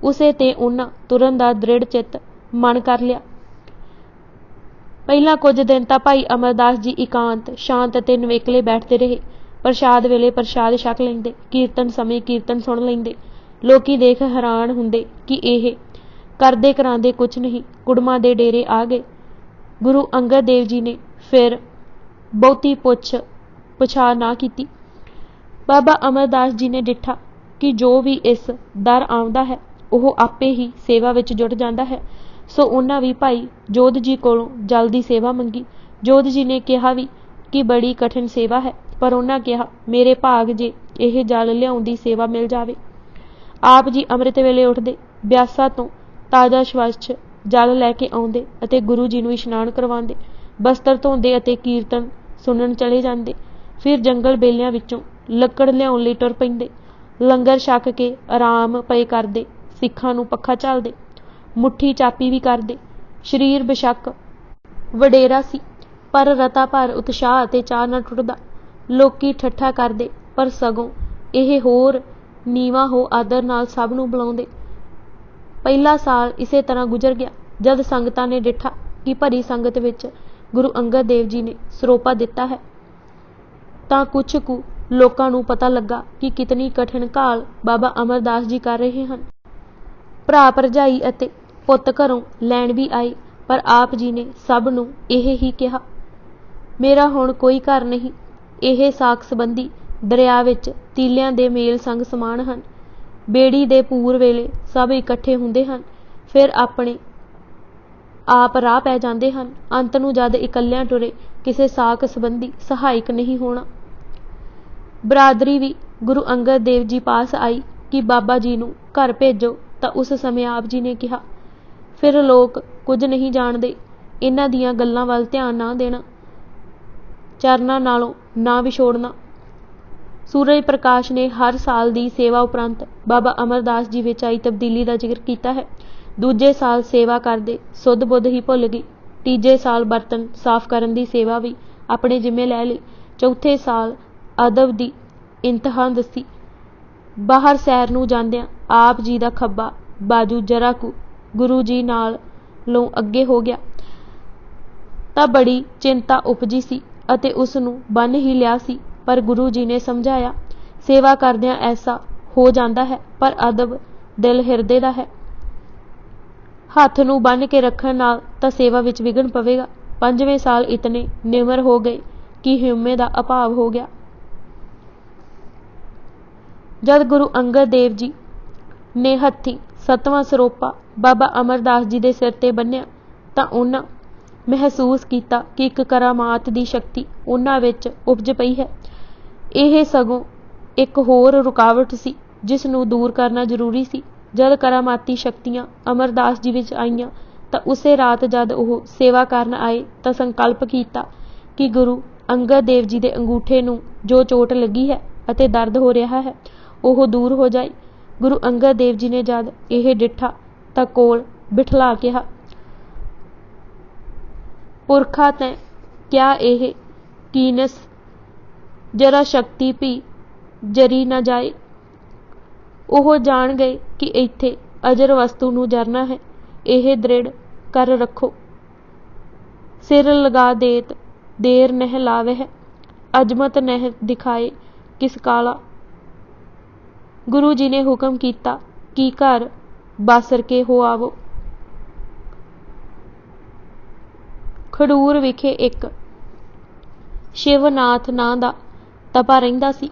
ਉਸੇ ਤੇ ਉਹਨਾਂ ਤੁਰਨ ਦਾ ਦ੍ਰਿੜ ਚਿੱਤ ਮਨ ਕਰ ਲਿਆ। ਪਹਿਲਾਂ ਕੁਝ ਦਿਨ ਤਾਂ ਭਾਈ ਅਮਰਦਾਸ ਜੀ ਇਕਾਂਤ, ਸ਼ਾਂਤ ਅਤੇ ਨਿਵੇਕਲੇ ਬੈਠਦੇ ਰਹੇ। ਪ੍ਰਸ਼ਾਦ ਵੇਲੇ ਪ੍ਰਸ਼ਾਦ ਛਕ ਲੈਂਦੇ, ਕੀਰਤਨ ਸਮੇਂ ਕੀਰਤਨ ਸੁਣ ਲੈਂਦੇ। ਲੋਕੀ ਦੇਖ ਹੈਰਾਨ ਹੁੰਦੇ ਕਿ ਇਹ ਕਰਦੇ ਕਰਾਂਦੇ ਕੁਛ ਨਹੀਂ, ਕੁੜਮਾਂ ਦੇ ਡੇਰੇ ਆ ਗਏ। ਗੁਰੂ ਅੰਗਦ ਦੇਵ ਜੀ ਨੇ ਫਿਰ ਬਹੁਤੀ ਪੁੱਛਾ ਨਾ ਕੀਤੀ। ਬਾਬਾ ਅਮਰਦਾਸ ਜੀ ਨੇ ਡਿੱਠਾ कि जो भी इस दर आउंदा है ਉਹ ਆਪੇ ਹੀ ਸੇਵਾ ਵਿੱਚ ਜੁੜ ਜਾਂਦਾ ਹੈ। ਸੋ ਉਹਨਾਂ ਵੀ ਭਾਈ ਜੋਧ ਜੀ ਕੋਲੋਂ ਜਲ ਦੀ ਸੇਵਾ ਮੰਗੀ। ਜੋਧ ਜੀ ਨੇ ਕਿਹਾ ਵੀ ਕਿ ਬੜੀ ਕਠਿਨ ਸੇਵਾ ਹੈ, ਪਰ ਉਹਨਾਂ ਕਿਹਾ ਮੇਰੇ ਭਾਗ ਜੇ ਇਹ ਜਲ ਲਿਆਉਣ ਦੀ ਸੇਵਾ ਮਿਲ ਜਾਵੇ। ਆਪ ਜੀ ਅੰਮ੍ਰਿਤ ਵੇਲੇ ਉੱਠਦੇ, ਬਿਆਸਾ ਤੋਂ ਤਾਜ਼ਾ ਸਵੱਛ ਜਲ ਲੈ ਕੇ ਆਉਂਦੇ ਅਤੇ ਗੁਰੂ ਜੀ ਨੂੰ ਇਸ਼ਨਾਨ ਕਰਵਾਉਂਦੇ, ਬਸਤਰ ਧੋਂਦੇ ਅਤੇ ਕੀਰਤਨ ਸੁਣਨ ਚਲੇ ਜਾਂਦੇ। ਫਿਰ ਜੰਗਲ ਬੇਲਿਆਂ ਵਿੱਚੋਂ ਲੱਕੜ ਲਿਆਉਣ ਲਈ ਟੁਰ ਪੈਂਦੇ। ਲੰਗਰ ਛਕ ਕੇ ਆਰਾਮ ਪਏ ਕਰਦੇ, ਸਿੱਖਾਂ ਨੂੰ ਪੱਖਾ ਝੱਲਦੇ, ਮੁੱਠੀ ਚਾਪੀ ਵੀ ਕਰਦੇ। ਸਰੀਰ ਬੇਸ਼ੱਕ ਵਡੇਰਾ ਸੀ, ਪਰ ਰਤਾ ਭਰ ਉਤਸ਼ਾਹ ਅਤੇ ਚਾਅ ਨਾ ਟੁੱਟਦਾ। ਲੋਕੀ ਠੱਠਾ ਕਰਦੇ, ਪਰ ਸਗੋਂ ਇਹ ਹੋਰ ਨੀਵਾਂ ਹੋ ਆਦਰ ਨਾਲ ਸਭ ਨੂੰ ਬੁਲਾਉਂਦੇ। ਪਹਿਲਾ ਸਾਲ ਇਸੇ ਤਰ੍ਹਾਂ ਗੁਜ਼ਰ ਗਿਆ। ਜਦ ਸੰਗਤਾਂ ਨੇ ਡਿੱਠਾ ਕਿ ਭਰੀ ਸੰਗਤ ਵਿੱਚ ਗੁਰੂ ਅੰਗਦ ਦੇਵ ਜੀ ਨੇ ਸਰੋਪਾ ਦਿੱਤਾ ਹੈ, ਤਾਂ ਕੁਛ ਕੁ ਲੋਕਾਂ ਨੂੰ ਪਤਾ ਲੱਗਾ ਕਿ ਕਿਤਨੀ ਕਠਿਨ ਘਾਲ ਬਾਬਾ ਅਮਰਦਾਸ ਜੀ ਕਰ ਰਹੇ ਹਨ। ਭਰਾ ਭਰਜਾਈ ਅਤੇ ਪੁੱਤ ਘਰੋਂ ਲੈਣ ਵੀ ਆਏ, ਪਰ ਆਪ ਜੀ ਨੇ ਸਭ ਨੂੰ ਇਹ ਹੀ ਕਿਹਾ, ਮੇਰਾ ਹੁਣ ਕੋਈ ਘਰ ਨਹੀਂ। ਇਹ ਸਾਕ ਸੰਬੰਧੀ ਦਰਿਆ ਵਿੱਚ ਤੀਲਿਆਂ ਦੇ ਮੇਲ ਸੰਗ ਸਮਾਨ ਹਨ। ਬੇੜੀ ਦੇ ਪੂਰ ਵੇਲੇ ਸਭ ਇਕੱਠੇ ਹੁੰਦੇ ਹਨ, ਫਿਰ ਆਪਣੇ ਆਪ ਰਾਹ ਪੈ ਜਾਂਦੇ ਹਨ। ਅੰਤ ਨੂੰ ਜਦ ਇਕੱਲਿਆਂ ਟੁਰੇ, ਕਿਸੇ ਸਾਕ ਸੰਬੰਧੀ ਸਹਾਇਕ ਨਹੀਂ ਹੋਣਾ। ਬਰਾਦਰੀ ਵੀ ਗੁਰੂ ਅੰਗਦ ਦੇਵ ਜੀ ਪਾਸ ਆਈ ਕਿ ਬਾਬਾ ਜੀ ਨੂੰ ਘਰ ਭੇਜੋ, ਤਾਂ ਉਸ ਸਮੇਂ ਆਪ ਜੀ ਨੇ ਕਿਹਾ, ਫਿਰ ਲੋਕ ਕੁਝ ਨਹੀਂ ਜਾਣਦੇ, ਇਹਨਾਂ ਦੀਆਂ ਗੱਲਾਂ ਵੱਲ ਧਿਆਨ ਨਾ ਦੇਣਾ, ਚਰਨਾਂ ਨਾਲੋਂ ਨਾ ਵਿਛੋੜਨਾ। ਸੂਰਜ ਪ੍ਰਕਾਸ਼ ਨੇ ਹਰ ਸਾਲ ਦੀ ਸੇਵਾ ਉਪਰੰਤ ਬਾਬਾ ਅਮਰਦਾਸ ਜੀ ਵਿੱਚ ਆਈ ਤਬਦੀਲੀ ਦਾ ਜ਼ਿਕਰ ਕੀਤਾ ਹੈ। ਦੂਜੇ ਸਾਲ ਸੇਵਾ ਕਰਦੇ ਸੁੱਧ ਬੁੱਧ ਹੀ ਭੁੱਲ ਗਈ। ਤੀਜੇ ਸਾਲ ਬਰਤਨ ਸਾਫ਼ ਕਰਨ ਦੀ ਸੇਵਾ ਵੀ ਆਪਣੇ ਜਿੰਮੇ ਲੈ ਲਈ। ਚੌਥੇ ਸਾਲ ਅਦਬ ਦੀ ਇੰਤਹਾ ਦੱਸੀ। ਬਾਹਰ ਸੈਰ ਨੂੰ ਜਾਂਦਿਆਂ ਆਪ ਜੀ ਦਾ ਖੱਬਾ ਬਾਜੂ ਜਰਾ ਕੁ ਗੁਰੂ ਜੀ ਨਾਲੋਂ ਅੱਗੇ ਹੋ ਗਿਆ ਤਾਂ ਬੜੀ ਚਿੰਤਾ ਉਪਜੀ ਸੀ ਅਤੇ ਉਸ ਨੂੰ ਬੰਨ੍ਹ ਹੀ ਲਿਆ ਸੀ, ਪਰ ਗੁਰੂ ਜੀ ਨੇ ਸਮਝਾਇਆ, ਸੇਵਾ ਕਰਦਿਆਂ ਐਸਾ ਹੋ ਜਾਂਦਾ ਹੈ, ਪਰ ਅਦਬ ਦਿਲ ਹਿਰਦੇ ਦਾ ਹੈ। ਹੱਥ ਨੂੰ ਬੰਨ੍ਹ ਕੇ ਰੱਖਣ ਨਾਲ ਤਾਂ ਸੇਵਾ ਵਿੱਚ ਵਿਘਨ ਪਵੇਗਾ। ਪੰਜਵੇਂ ਸਾਲ ਇਤਨੇ ਨਿਮਰ ਹੋ ਗਏ ਕਿ ਹਿੰਮੇ ਦਾ ਅਭਾਵ ਹੋ ਗਿਆ। ਜਦ ਗੁਰੂ ਅੰਗਦ ਦੇਵ ਜੀ ਨੇ ਹੱਥੀਂ 7ਵਾਂ ਸਰੋਪਾ ਬਾਬਾ ਅਮਰਦਾਸ ਜੀ ਦੇ ਸਿਰ ਤੇ ਬੰਨ੍ਹਿਆ, ਤਾਂ ਉਹਨਾਂ ਮਹਿਸੂਸ ਕੀਤਾ ਕਿ ਇੱਕ ਕਰਾਮਾਤ ਦੀ ਸ਼ਕਤੀ ਉਹਨਾਂ ਵਿੱਚ ਉਪਜ ਪਈ ਹੈ। ਇਹ ਸਗੋਂ ਇੱਕ ਹੋਰ ਰੁਕਾਵਟ ਸੀ ਜਿਸ ਨੂੰ ਦੂਰ ਕਰਨਾ ਜ਼ਰੂਰੀ ਸੀ। ਜਦ ਕਰਾਮਾਤੀ ਸ਼ਕਤੀਆਂ ਅਮਰਦਾਸ ਜੀ ਵਿੱਚ ਆਈਆਂ, ਤਾਂ ਉਸੇ ਰਾਤ ਜਦ ਉਹ ਸੇਵਾ ਕਰਨ ਆਏ ਤਾਂ ਸੰਕਲਪ ਕੀਤਾ ਕਿ ਗੁਰੂ ਅੰਗਦ ਦੇਵ ਜੀ ਦੇ ਅੰਗੂਠੇ ਨੂੰ ਜੋ ਚੋਟ ਲੱਗੀ ਹੈ ਅਤੇ ਦਰਦ ਹੋ ਰਿਹਾ ਹੈ, ਉਹ ਦੂਰ ਹੋ ਜਾਏ। ਗੁਰੂ ਅੰਗਦ ਦੇਵ ਜੀ ਨੇ ਜਦ ਇਹ ਡਿੱਠਾ ਤਾਂ ਕੋਲ ਬਿਠਲਾ ਕਿਹਾ, ਪੁਰਖਾ ਤੈਂ ਕਿਆ ਇਹ ਕੀਨਸ ਜਰਾ ਸ਼ਕਤੀ ਵੀ ਜਰੀ ਨਾ ਜਾਏ। ਉਹ ਜਾਣ ਗਏ ਕਿ ਇੱਥੇ ਅਜਰ ਵਸਤੂ ਨੂੰ ਜਰਨਾ ਹੈ, ਇਹ ਦ੍ਰਿੜ ਕਰ ਰੱਖੋ। ਸਿਰ ਲਗਾ ਦੇਤ ਦੇਰ ਨਹਿ ਲਾਵਹਿ, ਅਜਮਤ ਨਹਿ ਦਿਖਾਏ ਕਿਸ ਕਾਲਾ। ਗੁਰੂ ਜੀ ਨੇ ਹੁਕਮ ਕੀਤਾ ਕਿ ਘਰ ਬਾਸਰ ਕੇ ਹੋ ਆਵੋ। ਖਡੂਰ ਵਿਖੇ ਇੱਕ ਸ਼ਿਵਨਾਥ ਨਾਂ ਦਾ ਤਪਾ ਰਹਿੰਦਾ ਸੀ।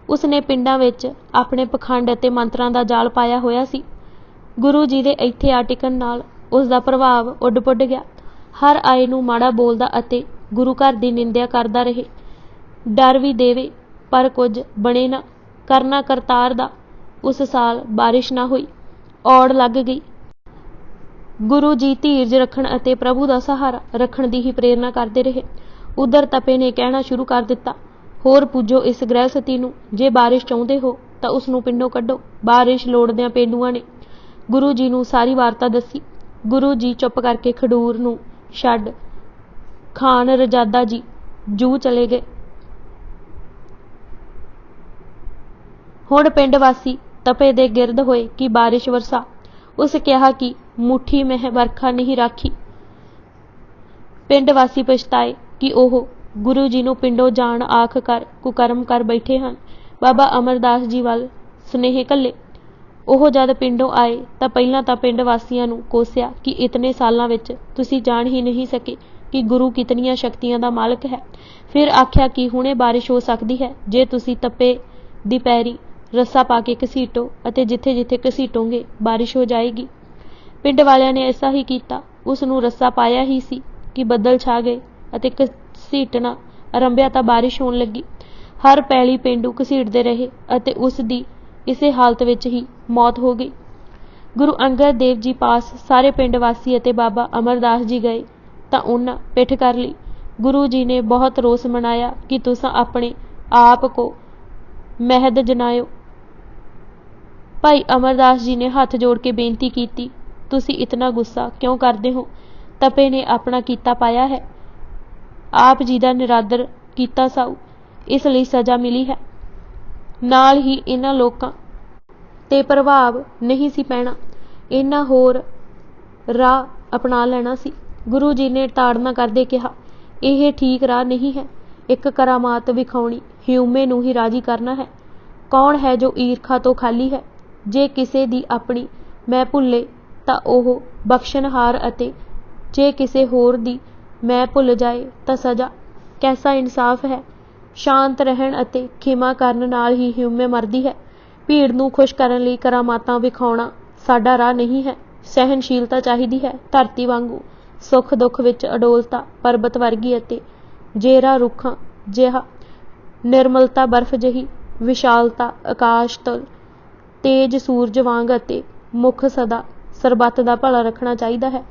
ਉਸਨੇ ਪਿੰਡਾਂ ਵਿੱਚ ਆਪਣੇ ਪਖੰਡ ਅਤੇ ਮੰਤਰਾਂ ਦਾ ਜਾਲ ਪਾਇਆ ਹੋਇਆ ਸੀ। ਗੁਰੂ ਜੀ ਦੇ ਇੱਥੇ ਆ ਟਿਕਣ ਨਾਲ ਉਸ ਦਾ ਪ੍ਰਭਾਵ ਉੱਡ ਪੁੱਡ ਗਿਆ। ਹਰ ਆਏ ਨੂੰ ਮਾੜਾ ਬੋਲਦਾ ਅਤੇ ਗੁਰੂ ਘਰ ਦੀ ਨਿੰਦਿਆ ਕਰਦਾ ਰਹੇ। ਡਰ ਵੀ ਦੇਵੇ ਪਰ ਕੁਝ ਬਣੇ ਨਾ। ਕਰਨਾ ਕਰਤਾਰ ਦਾ। ਉਸ ਸਾਲ ਬਾਰਿਸ਼ ਨਾ ਹੋਈ, ਔੜ ਲੱਗ ਗਈ। ਗੁਰੂ ਜੀ ਧੀਰਜ ਰੱਖਣ ਅਤੇ ਪ੍ਰਭੂ ਦਾ ਸਹਾਰਾ ਰੱਖਣ ਦੀ ਹੀ ਪ੍ਰੇਰਨਾ ਕਰਦੇ ਰਹੇ। ਉਧਰ ਤਪੇ ਨੇ ਕਹਿਣਾ ਸ਼ੁਰੂ ਕਰ ਦਿੱਤਾ, ਹੋਰ ਪੁੱਜੋ ਇਸ ਗ੍ਰਹਿਸਤੀ ਨੂੰ, ਜੇ ਬਾਰਿਸ਼ ਚਾਹੁੰਦੇ ਹੋ ਤਾਂ ਉਸ ਨੂੰ ਪਿੰਡੋਂ ਕੱਢੋ। ਬਾਰਿਸ਼ ਲੋੜਦਿਆਂ ਪੇਂਡੂਆਂ ਨੇ ਗੁਰੂ ਜੀ ਨੂੰ ਸਾਰੀ ਵਾਰਤਾ ਦੱਸੀ। ਗੁਰੂ ਜੀ ਚੁੱਪ ਕਰਕੇ ਖਡੂਰ ਨੂੰ ਛੱਡ ਖਾਨ ਰਜਾਦਾ ਜੀ ਜੂ ਚਲੇ ਗਏ। ਹੁਣ ਪਿੰਡ ਵਾਸੀ ਤਪੇ ਦੇ ਗਿਰਦ ਹੋਏ ਕਿ ਬਾਰਿਸ਼ ਵਰਸਾ। ਉਸ ਕਿਹਾ ਕਿ ਮੁੱਠੀ ਮਹਿ ਵਰਖਾ ਨਹੀਂ ਰਾਖੀ। ਪਿੰਡ ਵਾਸੀ ਪਛਤਾਏ ਕਿ ਉਹ ਗੁਰੂ ਜੀ ਨੂੰ ਪਿੰਡੋਂ ਜਾਣ ਆਖ ਕਰ ਕੁਕਰਮ ਕਰ ਬੈਠੇ ਹਨ। ਬਾਬਾ ਅਮਰਦਾਸ ਜੀ ਵੱਲ ਸੁਨੇਹੇ ਘੱਲੇ। ਉਹ ਜਦ ਪਿੰਡੋਂ ਆਏ ਤਾਂ ਪਹਿਲਾਂ ਤਾਂ ਪਿੰਡ ਵਾਸੀਆਂ ਨੂੰ ਕੋਸਿਆ ਕਿ ਇਤਨੇ ਸਾਲਾਂ ਵਿੱਚ ਤੁਸੀਂ ਜਾਣ ਹੀ ਨਹੀਂ ਸਕੇ ਕਿ ਗੁਰੂ ਕਿਤਨੀਆਂ ਸ਼ਕਤੀਆਂ ਦਾ ਮਾਲਕ ਹੈ। ਫਿਰ ਆਖਿਆ ਕਿ ਹੁਣੇ ਬਾਰਿਸ਼ ਹੋ ਸਕਦੀ ਹੈ, ਜੇ ਤੁਸੀਂ ਤਪੇ ਦੀ ਪੈਰੀ रस्सा पा के घसीटो अते जिथे जिथे घसीटोगे बारिश हो जाएगी। पिंड वालियां ने ऐसा ही कीता। उस नूं रस्सा पाया ही सी कि बदल छा गए अते घसीटना आरंभिया तां बारिश होण लगी। हर पैली पेंडू घसीटदे रहे अते उस दी इसे हालत विच ही मौत हो गई। गुरु अंगद देव जी पास सारे पिंड वासी अते बाबा अमरदास जी गए तां उन्हां पिठ कर लई। गुरु जी ने बहुत रोस मनाया कि तुसां अपने आप को महद जनायो। भाई अमरदास जी ने हाथ जोड़ के बेनती की, तुसी इतना गुस्सा क्यों करते हो? तपे ने अपना कीता पाया है, आप जी का निरादर कीता साऊ, इसलिए सज़ा मिली है। नाल ही इन्हां लोकां ते प्रभाव नहीं सी पैना, इन्हां होर राह अपना लेना सी। गुरु जी ने ताड़ना करदे कहा, यह ठीक राह नहीं है। एक करामात विखाउणी ह्यूमे नूं ही राजी करना है। कौन है जो ईरखा तो खाली है? जे किसे दी अपनी मैं भुल्ले तां ओह बख्शनहार अते जे किसे होर दी मैं भुल जाए तां सज़ा। कैसा इंसाफ है? शांत रहण अते खिमा करन नाल ही ह्यूमे मरदी है। भीड़ नूं खुश करन लई करामातां विखाउणा साडा राह नहीं है। सहनशीलता चाहिदी है, धरती वांगू सुख दुख विच अडोलता परबत वर्गी अते जेरा रुखां जिहा, निर्मलता बर्फ जही, विशालता आकाश तल, तेज सूरज वांग अते मुख सदा सरबत दा भला रखना चाहिदा है।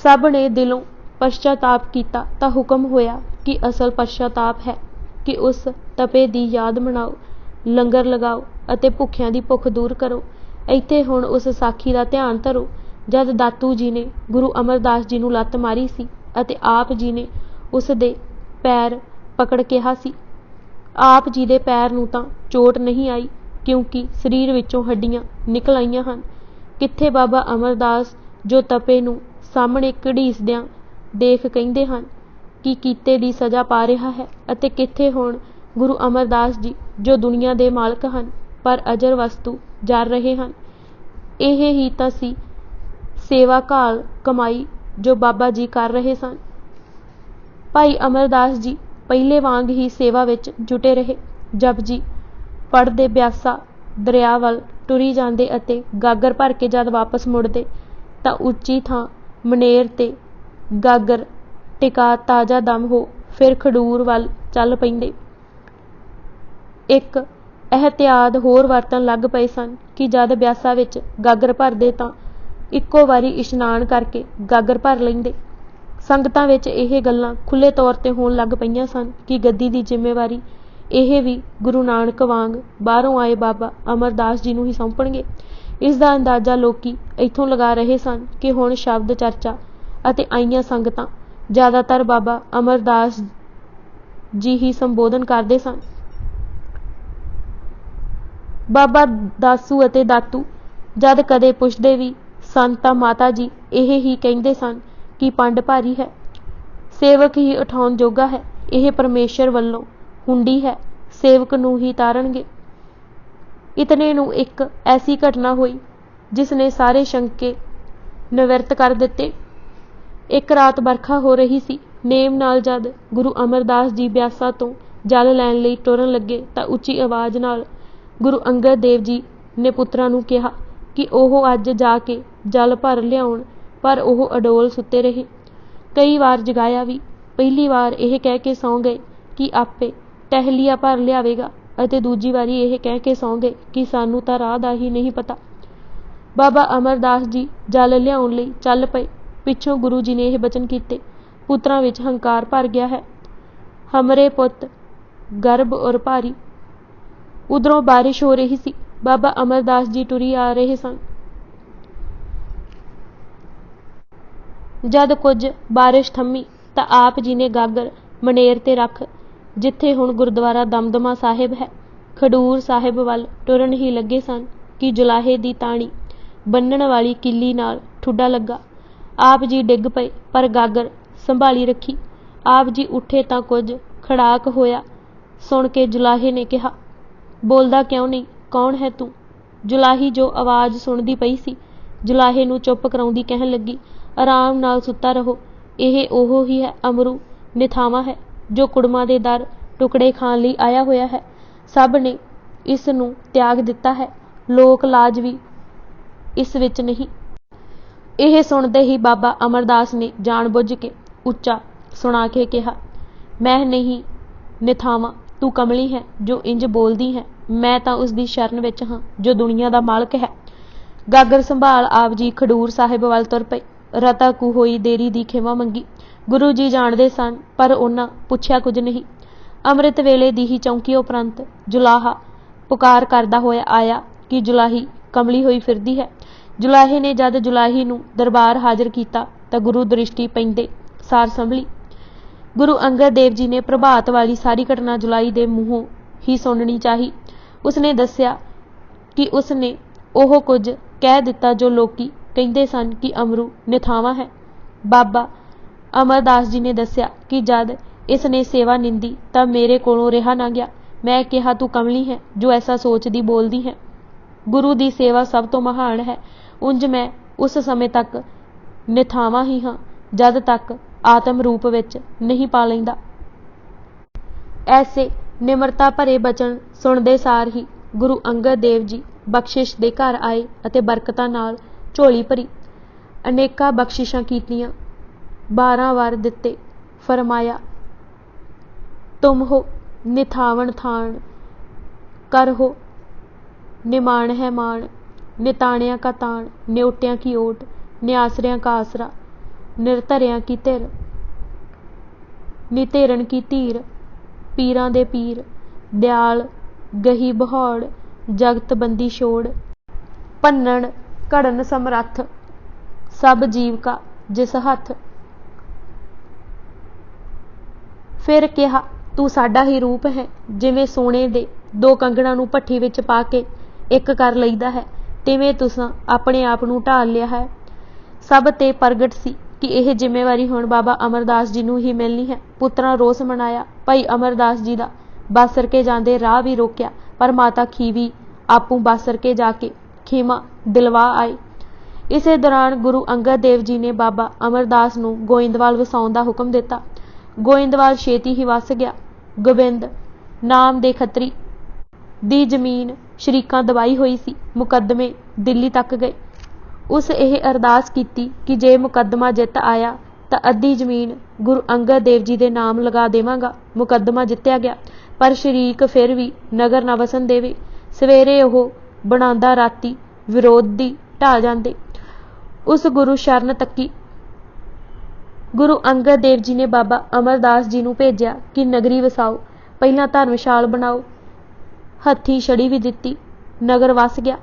सब ने दिलों पश्चाताप किया तां हुक्म होया कि असल पश्चाताप है कि उस तपे दी याद मनाओ, लंगर लगाओ अते भुखियां दी भुख दूर करो। इत्थे हुण उस साखी दा ध्यान धरो जद दातू जी ने गुरु अमरदास जी नूं लत्त मारी सी अते आप जी ने उस दे पैर पकड़ कहा सी। आप जी दे पैर नूं तां चोट नहीं आई क्योंकि शरीर विचों हड्डियां निकल आईयां हन। कित्थे बाबा अमरदास जो तपे नूं सामणे घड़ीसदियां देख कहिंदे हन कि कीते दी सज़ा पा रहा है अते कित्थे हुण गुरु अमरदास जी जो दुनिया दे मालक हन पर अजर वस्तु जर रहे हन। ਇਹ ही तां सी सेवा घाल कमाई जो बाबा जी कर रहे सन। भाई अमरदास जी पहले वांग ही सेवा विच जुटे रहे। जपजी पढ़दे ब्यासा दरिया वल टुरी जांदे अते गागर भर के जद वापस मुड़दे तां उच्ची थां मनेर ते गागर टिका ताज़ा दम हो फिर खडूर वल चल पैंदे। एक एहतियात होर वरतन लग पए सन कि जद ब्यासा विच गागर भरदे तां इक्को वारी इशनान करके गागर भर लैंदे। संगतां विच ਇਹ ਗੱਲਾਂ खुले तौर ते होण लग पईयां सन कि गद्दी दी जिम्मेवारी ਇਹ भी गुरु नानक वांग बाहरों आए बाबा अमरदास जी नूं ही सौंपणगे। इस दा अंदाज़ा लोकी इत्थों लगा रहे सन कि हुण शब्द चर्चा अते आईयां संगतां ज़्यादातर बाबा अमरदास जी ही संबोधन करदे सन। बाबा दासू अते दातू जद कदे पुछदे भी सन तां माता जी ਇਹ ही कहिंदे सन कि पंड भारी है, सेवक ही उठाउण जोगा है, यह परमेश्वर वल्लों हुंडी है, सेवक नूं ही तारनगे। इतने नूं एक ऐसी घटना हुई जिसने सारे शंके निवृत्त कर दिते। एक रात बरखा हो रही सी। नेम नाल जद गुरु अमरदास जी ब्यासा तो जल लैण लई टुरन लगे तां उच्ची आवाज़ नाल गुरु अंगद देव जी ने पुत्रां नूं कहा कि ओह अज जाके जल भर लियाउण, पर ओह अडोल सुते रहे। कई बार जगाया भी। पहली बार यह कह के सौ गए कि आपे टहलिया भर लियावेगा अते दूजी वारी यह कह के सौ गए कि सानू तां राह दा ही नहीं पता। बाबा अमरदास जी जल लियाउण लई चल पए। पिछों गुरु जी ने यह बचन कीते, पुत्रां विच हंकार भर गया है, हमरे पुत गर्भ और भारी। उधरों बारिश हो रही सी। बाबा अमरदास जी टुरी आ रहे सन। जद कुछ बारिश थमी तां आप जी ने गागर मनेर ते रख जिथे हुण गुरुद्वारा दमदमा साहिब है खडूर साहिब वल टुरन ही लगे सन कि जुलाहे दी ताणी बन्नण वाली किली नाल ठुड्डा लगा। आप जी डिग पए पर गागर संभाली रखी। आप जी उठे तां कुछ खड़ाक होया। सुन के जुलाहे ने कहा, बोलदा क्यों नहीं, कौन है तू? जुलाही जो आवाज़ सुनदी पई सी जुलाहे नूं चुप कराउंदी कहण लगी, आराम नाल सुता रहो, यह ओह ही है अमरू निथावा है जो कुड़मां दे दर टुकड़े खाण लई आया होया है। ਸਭ ਨੇ ਇਸ ਨੂੰ ਤਿਆਗ ਦਿੱਤਾ ਹੈ। ਲੋਕ ਲਾਜ ਵੀ ਇਸ ਵਿੱਚ ਨਹੀਂ। ਇਹ ਸੁਣਦੇ ਹੀ ਬਾਬਾ ਅਮਰਦਾਸ ਨੇ ਜਾਣ ਬੁੱਝ ਕੇ ਉੱਚਾ ਸੁਣਾ ਕੇ ਕਿਹਾ, ਮੈਂ ਨਹੀਂ ਨਿਥਾਵਾਂ, ਤੂੰ ਕਮਲੀ ਹੈ ਜੋ ਇੰਜ ਬੋਲਦੀ ਹੈ। ਮੈਂ ਤਾਂ ਉਸ ਦੀ ਸ਼ਰਨ ਵਿੱਚ ਹਾਂ ਜੋ ਦੁਨੀਆ ਦਾ ਮਾਲਕ ਹੈ। ਗਾਗਰ ਸੰਭਾਲ ਆਪ ਜੀ ਖਡੂਰ ਸਾਹਿਬ ਵੱਲ ਤੁਰ ਪਏ। ਰਤਾ ਕੁ ਹੋਈ ਦੇਰੀ ਦੀ ਖਿਮਾ ਮੰਗੀ। ਗੁਰੂ ਜੀ ਜਾਣਦੇ ਸਨ, ਪਰ ਉਹਨਾਂ ਪੁੱਛਿਆ ਕੁਝ ਨਹੀਂ। ਅੰਮ੍ਰਿਤ ਵੇਲੇ ਦੀ ਹੀ ਚੌਂਕੀ ਉਪਰੰਤ ਜੁਲਾਹਾ ਪੁਕਾਰ ਕਰਦਾ ਹੋਇਆ ਆਇਆ ਕਿ ਜੁਲਾਹੀ ਕਮਲੀ ਹੋਈ ਫਿਰਦੀ ਹੈ। ਜੁਲਾਹੇ ਨੇ ਜਦ ਜੁਲਾਹੀ ਨੂੰ ਦਰਬਾਰ ਹਾਜ਼ਰ ਕੀਤਾ ਤਾਂ ਗੁਰੂ ਦ੍ਰਿਸ਼ਟੀ ਪੈਂਦੇ ਸਾਰ ਸੰਭਲੀ। ਗੁਰੂ ਅੰਗਦ ਦੇਵ ਜੀ ਨੇ ਪ੍ਰਭਾਤ ਵਾਲੀ ਸਾਰੀ ਘਟਨਾ ਜੁਲਾਹੀ ਦੇ ਮੂੰਹੋਂ ਹੀ ਸੁਣਨੀ ਚਾਹੀ। ਉਸਨੇ ਦੱਸਿਆ ਕਿ ਉਸਨੇ ਉਹ ਕੁਝ ਕਹਿ ਦਿੱਤਾ ਜੋ ਲੋਕੀ ਕਹਿੰਦੇ ਸਨ ਕਿ ਅਮਰੂ ਨਿਥਾਵਾਂ ਹੈ। ਬਾਬਾ ਅਮਰਦਾਸ ਜੀ ਨੇ ਦੱਸਿਆ ਕਿ ਜਦ ਇਸ ਨੇ ਸੇਵਾ ਨਿੰਦੀ ਤਾਂ ਮੇਰੇ ਕੋਲੋਂ ਰਿਹਾ ਨਾ ਗਿਆ। ਮੈਂ ਕਿਹਾ, ਤੂੰ ਕਮਲੀ ਹੈ ਜੋ ਐਸਾ ਸੋਚਦੀ ਬੋਲਦੀ ਹੈ। ਗੁਰੂ ਦੀ ਸੇਵਾ ਸਭ ਤੋਂ ਮਹਾਨ ਹੈ। ਉਂਝ ਮੈਂ ਉਸ ਸਮੇਂ ਤੱਕ ਨਿਥਾਵਾਂ ਹੀ ਹਾਂ ਜਦ ਤੱਕ ਆਤਮ ਰੂਪ ਵਿੱਚ ਨਹੀਂ ਪਾ ਲੈਂਦਾ। ਐਸੇ ਨਿਮਰਤਾ ਭਰੇ ਬਚਨ ਸੁਣਦੇ ਸਾਰ ਹੀ ਗੁਰੂ ਅੰਗਦ ਦੇਵ ਜੀ ਬਖਸ਼ਿਸ਼ ਦੇ ਘਰ ਆਏ ਅਤੇ ਬਰਕਤਾਂ ਨਾਲ ਝੋਲੀ ਭਰੀ। ਅਨੇਕਾਂ ਬਖਸ਼ਿਸ਼ਾਂ ਕੀਤੀਆਂ, 12 ਵਾਰ ਦਿੱਤੇ। ਫਰਮਾਇਆ, ਤੁਮ ਹੋ ਨਿਥਾਵਣ ਥਾਣ, ਕਰ ਹੋ ਨਿਮਾਣ ਹੈ ਮਾਣ। ਨਿਤਾਣਿਆਂ ਕਾ ਤਾਣ, ਨਿਉਟਿਆਂ ਕੀ ਓਟ, ਨਿਆਸਰਿਆਂ ਕਾ ਆਸਰਾ। ਨਿਰਧਰਿਆਂ ਕੀ ਧਿਰ, ਨਿਧੇਰਨ ਕੀ ਧੀਰ। ਪੀਰਾਂ ਦੇ ਪੀਰ, ਦਿਆਲ ਗਹੀ ਬਹੌੜ। ਜਗਤ ਬੰਦੀ ਛੋੜ, ਭੰਨਣ ਘੜਨ ਸਮਰੱਥ। ਸਭ ਜੀਵ ਕਾ ਜਿਸ ਹੱਥ। ਫਿਰ ਕਿਹਾ, ਤੂੰ ਸਾਡਾ ਹੀ ਰੂਪ ਹੈ। ਜਿਵੇਂ ਸੋਨੇ ਦੇ 2 ਕੰਗਣਾਂ ਨੂੰ ਭੱਠੀ ਵਿੱਚ ਪਾ ਕੇ ਇੱਕ ਕਰ ਲਈਦਾ ਹੈ, ਤਿਵੇਂ ਤੁਸਾਂ ਆਪਣੇ ਆਪ ਨੂੰ ਢਾਲ ਲਿਆ ਹੈ। ਸਭ ਤੇ ਪ੍ਰਗਟ ਸੀ ਕਿ ਇਹ ਜ਼ਿੰਮੇਵਾਰੀ ਹੁਣ ਬਾਬਾ ਅਮਰਦਾਸ ਜੀ ਨੂੰ ਹੀ ਮਿਲਣੀ ਹੈ। ਪੁੱਤਰਾਂ ਰੋਸ ਮਨਾਇਆ। ਭਾਈ ਅਮਰਦਾਸ ਜੀ ਦਾ ਬਾਸਰ ਕੇ ਜਾਂਦੇ ਰਾਹ ਵੀ ਰੋਕਿਆ, ਪਰ ਮਾਤਾ ਖੀਵੀ ਆਪੂ ਬਾਸਰ ਕੇ ਜਾ ਕੇ ਖੀਮਾ ਦਿਲਵਾ ਆਏ। ਇਸੇ ਦੌਰਾਨ ਗੁਰੂ ਅੰਗਦ ਦੇਵ ਜੀ ਨੇ ਬਾਬਾ ਅਮਰਦਾਸ ਨੂੰ ਗੋਇੰਦਵਾਲ ਵਸਾਉਣ ਦਾ ਹੁਕਮ ਦਿੱਤਾ। ਗੋਇੰਦਵਾਲ ਛੇਤੀ ਹੀ ਵਸ ਗਿਆ। ਗੋਬਿੰਦ ਨਾਮ ਦੇ ਖੱਤਰੀ ਦੀ ਜ਼ਮੀਨ ਸ਼ਰੀਕਾਂ ਦਬਾਈ ਹੋਈ ਸੀ। ਮੁਕੱਦਮੇ ਦਿੱਲੀ ਤੱਕ ਗਏ। ਉਸ ਇਹ ਅਰਦਾਸ ਕੀਤੀ ਕਿ ਜੇ ਮੁਕੱਦਮਾ ਜਿੱਤ ਆਇਆ ਤਾਂ ਅੱਧੀ ਜ਼ਮੀਨ ਗੁਰੂ ਅੰਗਦ ਦੇਵ ਜੀ ਦੇ ਨਾਮ ਲਗਾ ਦੇਵਾਂਗਾ। ਮੁਕੱਦਮਾ ਜਿੱਤਿਆ ਗਿਆ, ਪਰ ਸ਼ਰੀਕ ਫਿਰ ਵੀ ਨਗਰ ਨਾ ਵਸਣ ਦੇਵੇ। ਸਵੇਰੇ ਉਹ ਬਣਾਉਂਦਾ, ਰਾਤੀ ਵਿਰੋਧੀ ਢਾਹ ਜਾਂਦੇ। ਉਸ ਗੁਰੂ ਸ਼ਰਨ ਤੱਕੀ। ਗੁਰੂ ਅੰਗਦ ਦੇਵ ਜੀ ਨੇ ਬਾਬਾ ਅਮਰਦਾਸ ਜੀ ਨੂੰ ਭੇਜਿਆ ਕਿ ਨਗਰੀ ਵਸਾਓ, ਪਹਿਲਾਂ ਧਰਮਸ਼ਾਲ ਬਣਾਓ। ਹੱਥੀਂ ਛੜੀ ਵੀ ਦਿੱਤੀ। ਨਗਰ ਵਸ ਗਿਆ।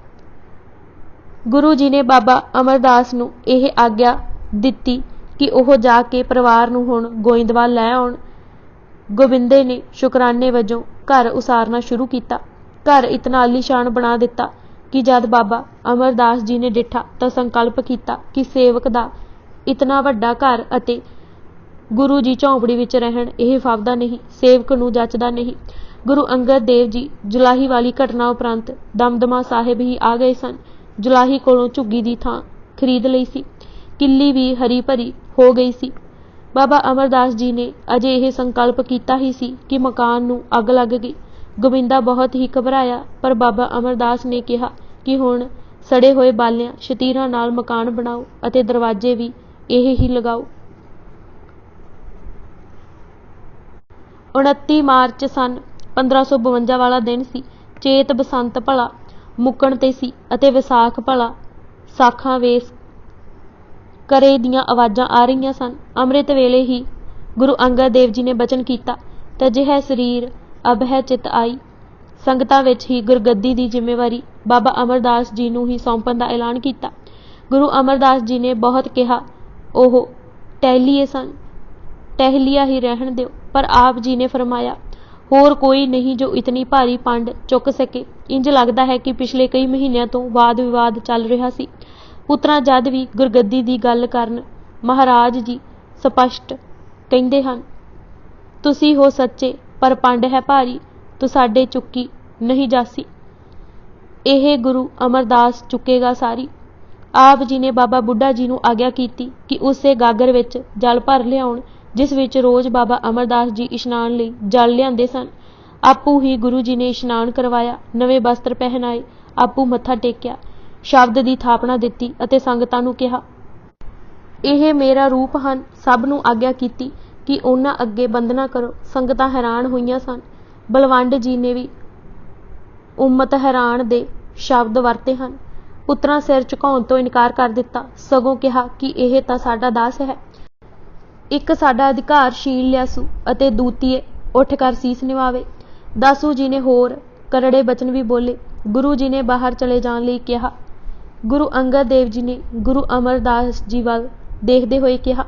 ਗੁਰੂ ਜੀ ਨੇ ਬਾਬਾ ਅਮਰਦਾਸ ਨੂੰ ਇਹ ਆਗਿਆ ਦਿੱਤੀ ਕਿ ਉਹ ਜਾ ਕੇ ਪਰਿਵਾਰ ਨੂੰ ਹੁਣ ਗੋਇੰਦਵਾਲ ਲੈ ਆਉਣ। ਗੋਬਿੰਦੇ ਨੇ ਸ਼ੁਕਰਾਨੇ ਵਜੋਂ ਘਰ ਉਸਾਰਨਾ ਸ਼ੁਰੂ ਕੀਤਾ। ਘਰ ਇਤਨਾ ਆਲੀਸ਼ਾਨ ਬਣਾ ਦਿੱਤਾ ਕਿ ਜਦ ਬਾਬਾ ਅਮਰਦਾਸ ਜੀ ਨੇ ਡਿੱਠਾ ਤਾਂ ਸੰਕਲਪ ਕੀਤਾ ਕਿ ਸੇਵਕ ਦਾ ਇਤਨਾ ਵੱਡਾ ਘਰ ਅਤੇ ਗੁਰੂ ਜੀ ਝੌਂਪੜੀ ਵਿੱਚ ਰਹਿਣ ਇਹ ਫਾਵਦਾ ਨਹੀਂ, ਸੇਵਕ ਨੂੰ ਜੱਚਦਾ ਨਹੀਂ। ਗੁਰੂ ਅੰਗਦ ਦੇਵ ਜੀ ਜੁਲਾਹੀ ਵਾਲੀ ਘਟਨਾ ਉਪਰੰਤ ਦਮਦਮਾ ਸਾਹਿਬ ਹੀ ਆ ਗਏ ਸਨ। ਜੁਲਾਹੀ ਕੋਲੋਂ ਝੁੱਗੀ ਦੀ ਥਾਂ ਖਰੀਦ ਲਈ ਸੀ। ਕਿੱਲੀ ਵੀ ਹਰੀ ਭਰੀ ਹੋ ਗਈ ਸੀ। ਬਾਬਾ ਅਮਰਦਾਸ ਜੀ ਨੇ ਅਜੇ ਇਹ ਸੰਕਲਪ ਕੀਤਾ ਹੀ ਸੀ ਕਿ ਮਕਾਨ ਨੂੰ ਅੱਗ ਲੱਗ ਗਈ। ਗੋਬਿੰਦਾ ਬਹੁਤ ਹੀ ਘਬਰਾਇਆ, ਪਰ ਬਾਬਾ ਅਮਰਦਾਸ ਨੇ ਕਿਹਾ ਕਿ ਹੁਣ ਸੜੇ ਹੋਏ ਬਾਲਿਆਂ ਸ਼ਤੀਰਾਂ ਨਾਲ ਮਕਾਨ ਬਣਾਓ ਅਤੇ ਦਰਵਾਜ਼ੇ ਵੀ ਇਹ ਹੀ ਲਗਾਓ। 29 ਮਾਰਚ ਸਨ 1552 ਵਾਲਾ ਦਿਨ ਸੀ। ਚੇਤ ਬਸੰਤ ਭਲਾ ਮੁੱਕਣ ਤੇ ਸੀ ਅਤੇ ਵਿਸਾਖ ਭਲਾ ਸਾਖਾਂ ਵੇਸ ਕਰੇ ਦੀਆਂ ਆਵਾਜ਼ਾਂ ਆ ਰਹੀਆਂ ਸਨ। ਅੰਮ੍ਰਿਤ ਵੇਲੇ ਹੀ ਗੁਰੂ ਅੰਗਦ ਦੇਵ ਜੀ ਨੇ ਬਚਨ ਕੀਤਾ, ਤਜਿਹੈ ਸਰੀਰ ਅਬਹਿ ਚਿਤ ਆਈ। ਸੰਗਤਾਂ ਵਿੱਚ ਹੀ ਗੁਰਗੱਦੀ ਦੀ ਜ਼ਿੰਮੇਵਾਰੀ ਬਾਬਾ ਅਮਰਦਾਸ ਜੀ ਨੂੰ ਹੀ ਸੌਂਪਣ ਦਾ ਐਲਾਨ ਕੀਤਾ। ਗੁਰੂ ਅਮਰਦਾਸ ਜੀ ਨੇ ਬਹੁਤ ਕਿਹਾ, ਉਹ ਟਹਿਲੀਏ ਸਨ, ਟਹਿਲੀਆ ਹੀ ਰਹਿਣ ਦਿਓ, ਪਰ ਆਪ ਜੀ ਨੇ ਫਰਮਾਇਆ, ਹੋਰ ਕੋਈ ਨਹੀਂ ਜੋ ਇਤਨੀ ਭਾਰੀ ਪੰਡ ਚੁੱਕ ਸਕੇ। ਇੰਜ ਲੱਗਦਾ ਹੈ ਕਿ ਪਿਛਲੇ ਕਈ ਮਹੀਨਿਆਂ ਤੋਂ ਵਾਦ ਵਿਵਾਦ ਚੱਲ ਰਿਹਾ ਸੀ। ਪੁੱਤਰਾਂ ਜਦ ਵੀ ਗੁਰਗੱਦੀ ਦੀ ਗੱਲ ਕਰਨ, ਮਹਾਰਾਜ ਜੀ ਸਪਸ਼ਟ ਕਹਿੰਦੇ ਹਨ, ਤੁਸੀਂ ਹੋ ਸੱਚੇ, ਪਰ ਪੰਡ ਹੈ ਭਾਰੀ, ਤੁਸਾਡੇ ਚੁੱਕੀ ਨਹੀਂ ਜਾਸੀ। ਇਹ ਗੁਰੂ ਅਮਰਦਾਸ ਚੁੱਕੇਗਾ ਸਾਰੀ। ਆਪ ਜੀ ਨੇ ਬਾਬਾ ਬੁੱਢਾ ਜੀ ਨੂੰ ਆਗਿਆ ਕੀਤੀ ਕਿ ਉਸੇ ਗਾਗਰ ਵਿੱਚ ਜਲ ਭਰ ਲਿਆਉਣ ਜਿਸ ਵਿੱਚ ਰੋਜ਼ ਬਾਬਾ ਅਮਰਦਾਸ ਜੀ ਇਸ਼ਨਾਨ ਲਈ ਜਲ ਲਿਆਂਦੇ ਸਨ। आपू ही गुरु जी ने इशनान करवाया, नवे वस्त्र पहनाए, आपू मत्था टेकिया, शब्द की थापना दिती अते संगतां नूं कहा, ਇਹ मेरा रूप ਹਨ। सब नूं आग्या कीती कि उन्हां अगे वंदना करो। संगतां हैरान होईयां सन। बलवंड जी ने भी उम्मत हैरान दे शब्द वरते ਹਨ। पुत्रां सिर झुकाउण तो इनकार कर दिता, सगों कहा कि यह तां साडा दास है, एक साडा अधिकारशील लियासू अते दूतीए उठ कर सीस निवावे। दासू जी ने होर करड़े बचन भी बोले। गुरु जी ने बाहर चले जाण लई कहा। गुरु अंगद देव जी ने गुरु अमरदास जी वल देखते हुए कहा,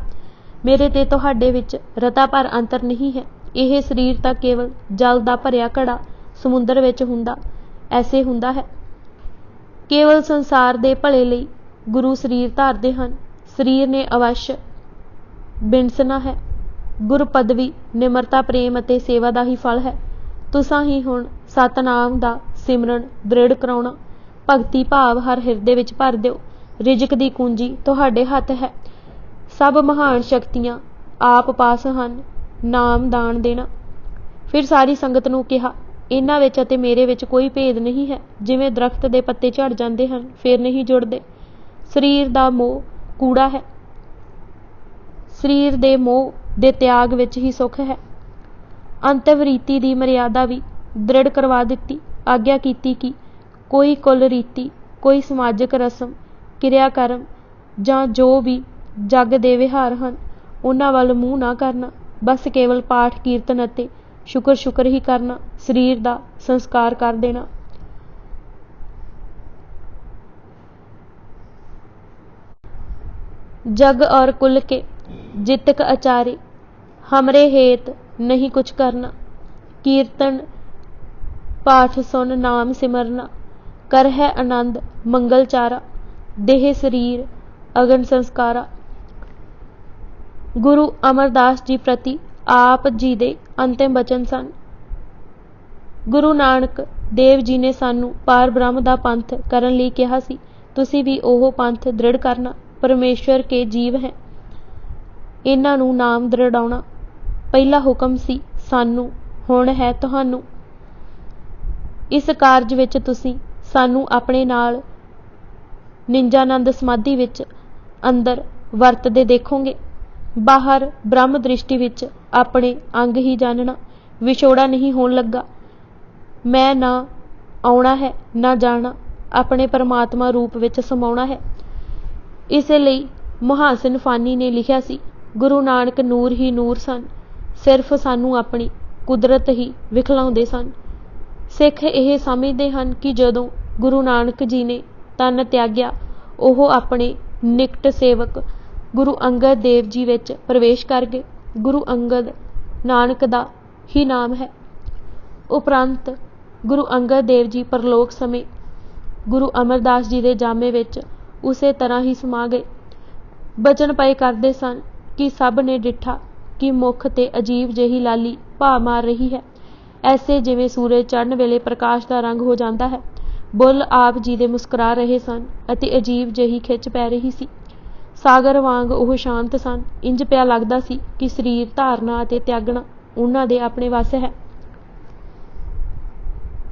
मेरे ते तुहाडे विच रता भर अंतर नहीं है। यह शरीर तां केवल जल दा भरिया घड़ा समुंदर विच हुंदा ऐसे हुंदा है। केवल संसार दे भले लई गुरु शरीर धारदे हन। शरीर ने अवश्य बिनसना है। गुर पदवी निमरता प्रेम अते सेवा दा ही फल है। तुसां ही हुण सतनाम दा सिमरन दृढ़ कराउणा, भगती भाव हर हिरदे विच भर दिओ। रिजक दी कुंजी तुहाडे हत्थ है। सब महान शक्तियां आप पास हन। नाम दान देना। फिर सारी संगत नूं कहा, इन्हां विच अते मेरे विच कोई भेद नहीं है। जिवें दरख्त दे पत्ते झड़ जांदे हन फिर नहीं जुड़दे। शरीर दा मोह कूड़ा है। शरीर दे मोह दे त्याग विच ही सुख है। अंतवरीति दी मर्यादा भी दृढ़ करवा दित्ती। आग्या कीती कि कोई कुल रीति, कोई समाजिक रस्म, क्रियाकर्म जां जो भी जग दे विहार हन उन्हां वल मूँह ना करना। बस केवल पाठ कीर्तन अते शुकर ही करना। शरीर दा संस्कार कर देना। जग और कुल के जितक आचारे, हमरे हेत नहीं कुछ करना। कीर्तन पाठ सुन नाम सिमरना, कर है आनंद मंगल चारा। देह शरीर अगन संस्कारा। गुरु अमरदास जी प्रति आप जी दे अंतिम वचन सन। गुरु नानक देव जी ने सानू पार ब्रह्म दा पंथ करन लई कहा सी। तुसी भी ओह पंथ दृढ़ करना। परमेश्वर के जीव है, इन्हां नूं नाम दृढ़ाउणा पहला हुक्म सी सानू, हुण है तुहानू। इस कारज विच तुसी सानू अपने नाल निंजानंद समाधि विच अंदर वरतदे देखोगे। बाहर ब्रह्म दृष्टि विच अपने अंग ही जानना। विछोड़ा नहीं होण लगा। मैं ना आउणा है ना जाना, अपने परमात्मा रूप विच समाउणा है। इस लई मुहासिन फानी ने लिखिया सी, गुरु नानक नूर ही नूर सन, सिर्फ सानू अपनी कुदरत ही विखलाउंदे सन। सिख ਇਹ ਸਮਝਦੇ ਹਨ कि जदों गुरु नानक जी ने तन त्याग्या, ਉਹ अपने निकट सेवक गुरु अंगद देव जी विच प्रवेश कर गए। गुरु अंगद नानक दा ही नाम है। उपरंत गुरु अंगद देव जी परलोक समय गुरु अमरदास जी दे जामे विच उसे तरह ही समा गए। बचन पए करदे सन कि सब ने डिठा कि मुख ते अजीब जही लाली भा मार रही है, ऐसे जिवें सूरज चढ़न वेले प्रकाश दा रंग हो जाता है। बुल आप जी दे मुस्कुरा रहे सन अते अजीब जही खिच पै रही सी। सागर वांग ਉਹ शांत सन। इंज पिया लगदा सी कि शरीर धारना अते त्यागना उन्हां दे अपने वस है।